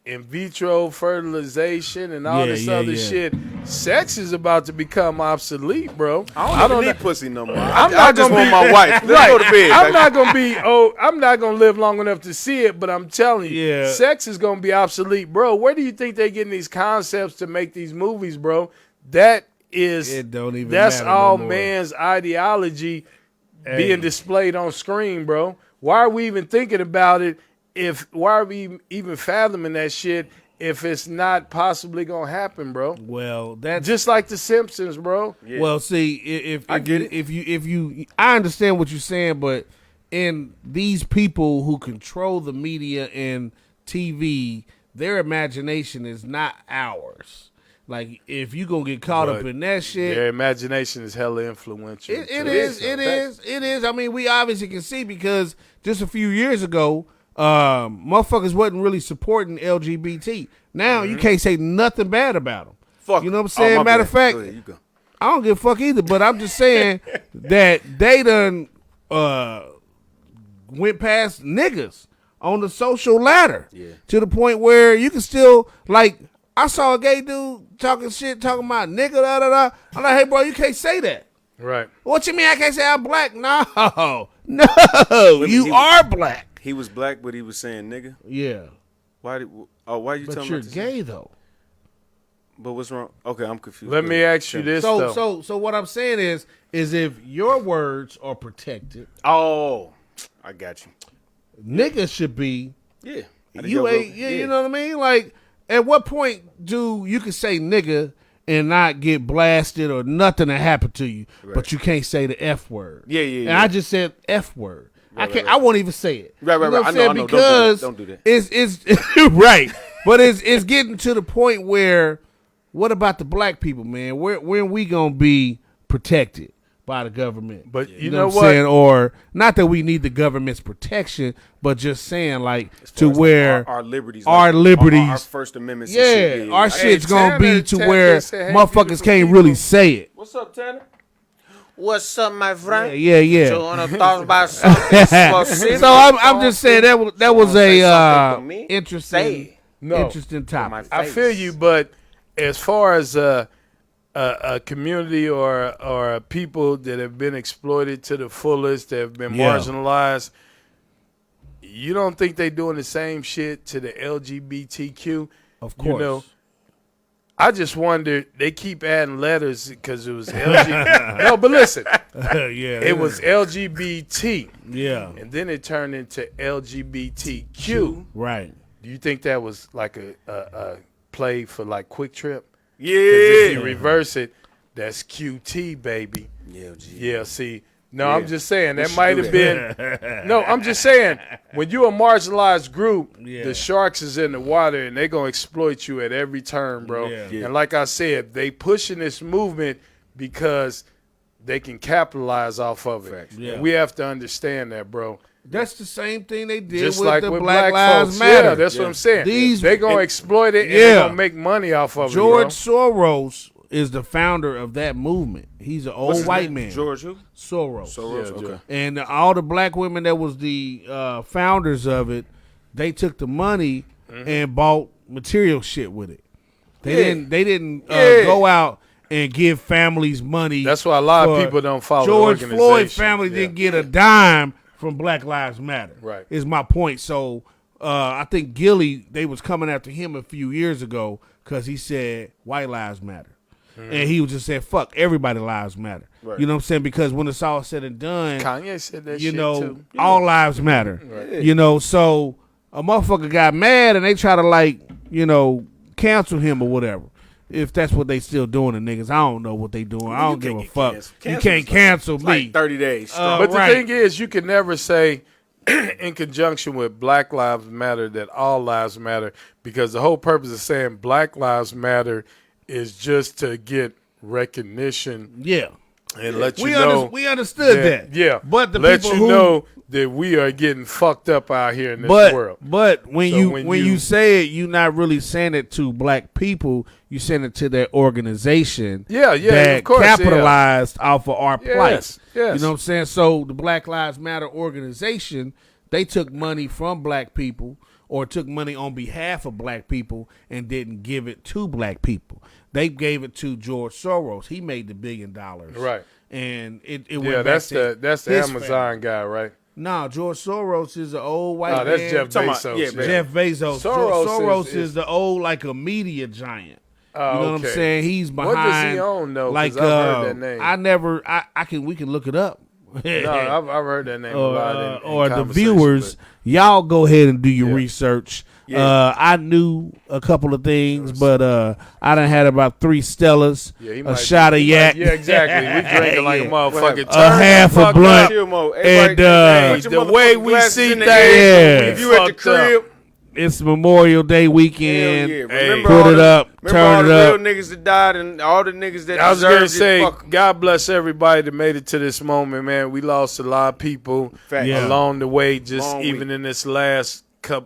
in vitro fertilization and all this other shit, sex is about to become obsolete, bro. I don't need pussy no more. I'm I not just gonna want be- my wife. Let's go to bed. I'm baby. not gonna be I'm not gonna live long enough to see it, but I'm telling you, Yeah. sex is gonna be obsolete, bro. Where do you think they getting these concepts to make these movies, bro? That's It don't even that's matter all no more. man's ideology being displayed on screen, bro. Why are we even thinking about it? Why are we even fathoming that shit if it's not possibly gonna happen, bro? Well, that's Just like The Simpsons, bro. Yeah. Well, see, if I get it. if you, I understand what you're saying, but in these people who control the media and TV, their imagination is not ours. Like, if you gonna get caught up But in that shit, Their imagination is hella influential. it too. is. I mean, we obviously can see, because just a few years ago, motherfuckers wasn't really supporting LGBT. Now you can't say nothing bad about them. Fuck. You know what I'm Oh, saying? my Matter bad. of fact, Go ahead, you go. I don't give a fuck either, but I'm just saying that they done went past niggas on the social ladder to the point where you can still, like, I saw a gay dude talking about nigga, da da da. I'm like, hey, bro, you can't say that. Right. What you mean I can't say I'm black? No, you are black. He was black, but he was saying nigga. Yeah, Why you but telling you're me? gay though. But what's wrong? Okay, I'm confused. Let me ask you this though. So what I'm saying is if your words are protected, Oh, I got you. niggas should be. Yeah. You ain't. You know what I mean? Like, at what point do you can say nigga and not get blasted or nothing to happen to you, but you can't say the F word? Yeah. And I just said F word. I can't. right. I won't even say it. Right. You know what I I'm know. saying? Because Don't do that. it's right, but it's getting to the point where, what about the black people, man? When we gonna be protected by the government? But you know know what I'm saying? Or not that we need the government's protection, but just saying, like, to where our liberties, our liberties, our First Amendment. yeah, our shit's gonna be to Tanner where said, hey, motherfuckers beautiful can't people. really say it. What's up, Tanner? What's up, my friend? Yeah. So wanna talk about something specific? So I'm just saying that was say a something to me? Say interesting it. interesting topic. I feel you, but as far as a community or people that have been exploited to the fullest, that have been marginalized, you don't think they doing the same shit to the LGBTQ? Of course. You know, I just wonder, they keep adding letters because it was LGBT. No, but listen, it was LGBT, and then it turned into LGBTQ. Right. Do you think that was like a play for like Quick Trip? Yeah. If you reverse it, that's QT, baby. Yeah. Yeah, see. No, I'm just saying that might have been. No, I'm just saying when you're a marginalized group, the sharks is in the water and they're gonna exploit you at every turn, bro. Yeah. And like I said, they pushing this movement because they can capitalize off of it. Yeah. And we have to understand that, bro. That's the same thing they did Just with like the with Black black Lives folks. Matter. Yeah, that's what I'm saying. They're gonna and- exploit it and they're gonna make money off of George it. Bro. Soros is the founder of that movement. He's an old white man. George who? Soros. Soros. Yeah, Okay. And all the black women that was the founders of it, they took the money and bought material shit with it. They didn't go out and give families money. That's why a lot of for- people don't follow George the Floyd organization. family Yeah. didn't get a dime from Black Lives Matter. Right. Is my point. So I think Gilly, they was coming after him a few years ago because he said white lives matter. And he was just saying, fuck, everybody lives matter. Right. You know what I'm saying? Because when it's all said and done, Kanye said that you shit know, too. all lives matter. Right. You know, so a motherfucker got mad and they try to, like, you know, cancel him or whatever. if that's what they still doing to niggas. I don't know what they doing. I don't give a fuck. You Canceled can't cancel me. Like 30 days. Strong. But the Right. thing is, you can never say in conjunction with Black Lives Matter that all lives matter, because the whole purpose of saying Black Lives Matter is just to get recognition Yeah. and let you know. We understood that. Yeah. But the let people you who know that we are getting fucked up out here in this world. But when So when you say it, you're not really saying it to black people. You saying it to their organization. Yeah, that of course, capitalized off of our plight. Yes. You know what I'm saying? So the Black Lives Matter organization, they took money from black people or took money on behalf of black people and didn't give it to black people. They gave it to George Soros. He made the $1 billion. Right. And it went back that's to that's the Amazon family. guy, right? No, George Soros is an old white man. That's Jeff Bezos. Jeff Bezos. Soros is the old, like, a media giant. You know what I'm okay. saying? He's behind. What does he own, though? Like, I've heard that name. we can look it up. No, I've heard that name a lot. Or the viewers, y'all go ahead and do your research. Yeah. I knew a couple of things, but I done had about 3 Stellas, a shot of yak. Yeah, exactly. We drinking like a motherfucking a half a blunt. And the way we see things, if you at the crib, it's Memorial Day weekend. Yeah. Hey, put it up, turn it up. All the real niggas that died and all the niggas that I was gonna say, fuck. God bless everybody that made it to this moment, man. We lost a lot of people along the way, even in this last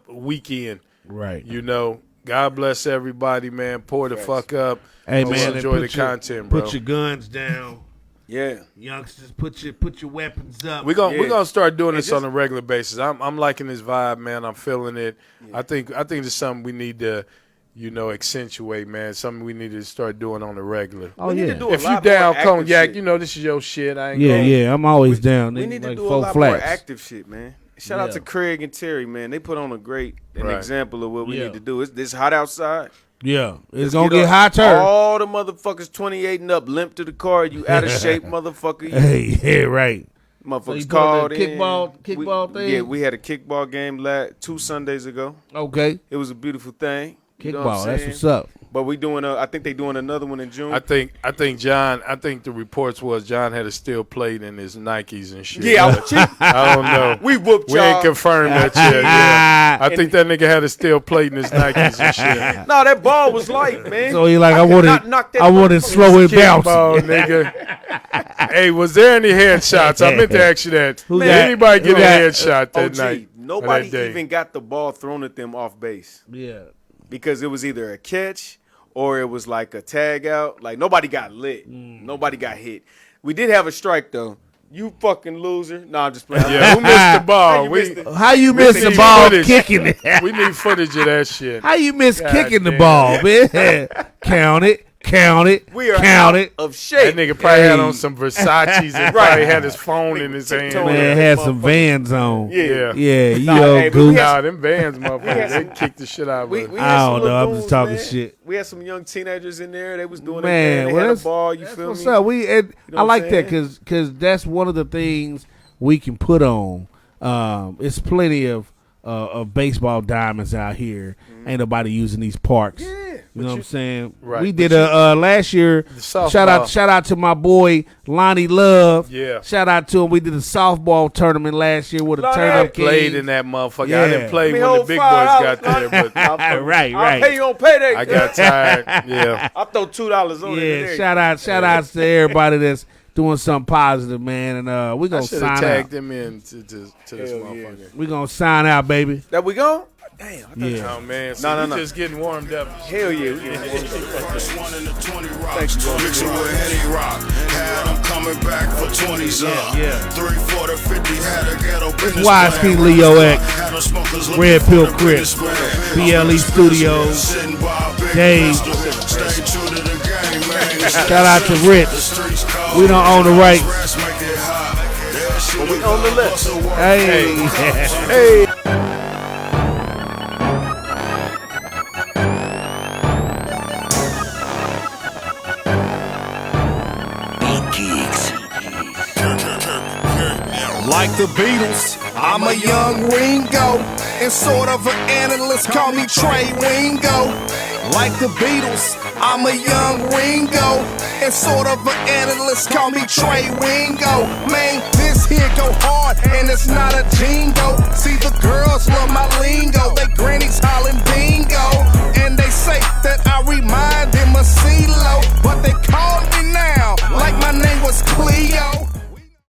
weekend. Right. You know, God bless everybody, man. Pour the fuck up. Hey, man, enjoy the content, bro. Put your guns down. Yeah, youngsters, put your weapons up. We're gonna start doing this on a regular basis. I'm liking this vibe, man. I'm feeling it. Yeah. I think it's something we need to, accentuate, man. Something we need to start doing on the regular. Oh yeah. If you down cognac, this is your shit. I ain't Yeah. I'm always down. We need to like do a lot more active shit, man. Shout out to Craig and Terry, man. They put on a great example of what we need to do. It's hot outside. Yeah, it's gonna get hotter. All the motherfuckers 28 and up, limp to the car. You out of shape, motherfucker. Hey, right. Motherfuckers called in. Kickball thing. Yeah, we had a kickball game 2 Sundays ago. Okay, it was a beautiful thing. Kickball, that's what's up. But we doing I think they doing another one in June. I think the reports was John had a steel plate in his Nikes and shit. Yeah, I was cheap. I don't know. We whooped y'all. We ain't confirmed that yet. Yeah. I think that nigga had a steel plate in his Nikes and shit. No, that ball was light, man. So he like, I wanted slow it bounce. Nigga. Hey, was there any headshots? I meant to ask you that. Did anybody get a headshot that night? Nobody even got the ball thrown at them off base. Yeah. Because it was either a catch or it was like a tag out. Like, nobody got lit. Nobody got hit. We did have a strike, though. You fucking loser. No, I'm just playing. Yeah, who missed the ball? How you miss the ball kicking it? We need footage of that shit. How you miss kicking the ball, man? Count it. We are out of shape. That nigga probably had on some Versace's and probably had his phone in his hand. Man, had some Vans on. Yeah. Them Vans, motherfucker. They kicked the shit out of us. I don't know. I'm just talking shit. We had some young teenagers in there. They was doing man, they had a ball. You feel what's me? Up. I like that because that's one of the things we can put on. It's plenty of baseball diamonds out here. Ain't nobody using these parks. Yeah. You know what I'm saying? Right. We did last year. Shout out to my boy Lonnie Love. Yeah. Shout out to him. We did a softball tournament last year with a turn up played in that motherfucker. Yeah. I didn't play when the big boys got there, but right. I'll pay you on payday. I got tired. Yeah. I'll throw $2 on it. Yeah. Shout outs to everybody that's doing something positive, man. And we're gonna sign out. Tag them in to this motherfucker. Yeah. We're gonna sign out, baby. That we go? Damn. Oh, man. So no. Just getting warmed up. Hell yeah. First one in the 20 rocks. Mixing with Henny Rock. Had them coming back for 20s up. 3, 4, 50 had a ghetto business. WIZE ENT Leo X. Red Pill Crip. BLE Studios. Dave. Shout out to Rich. We don't own the rights. But we own the list. Hey. Like the Beatles, I'm a young Ringo, and sort of an analyst, call me Trey Wingo. Like the Beatles, I'm a young Ringo, and sort of an analyst, call me Trey Wingo. Man, this here go hard, and it's not a jingo. See, the girls love my lingo, they grannies hollering bingo, and they say that I remind them of CeeLo, but they call me now like my name was Cleo.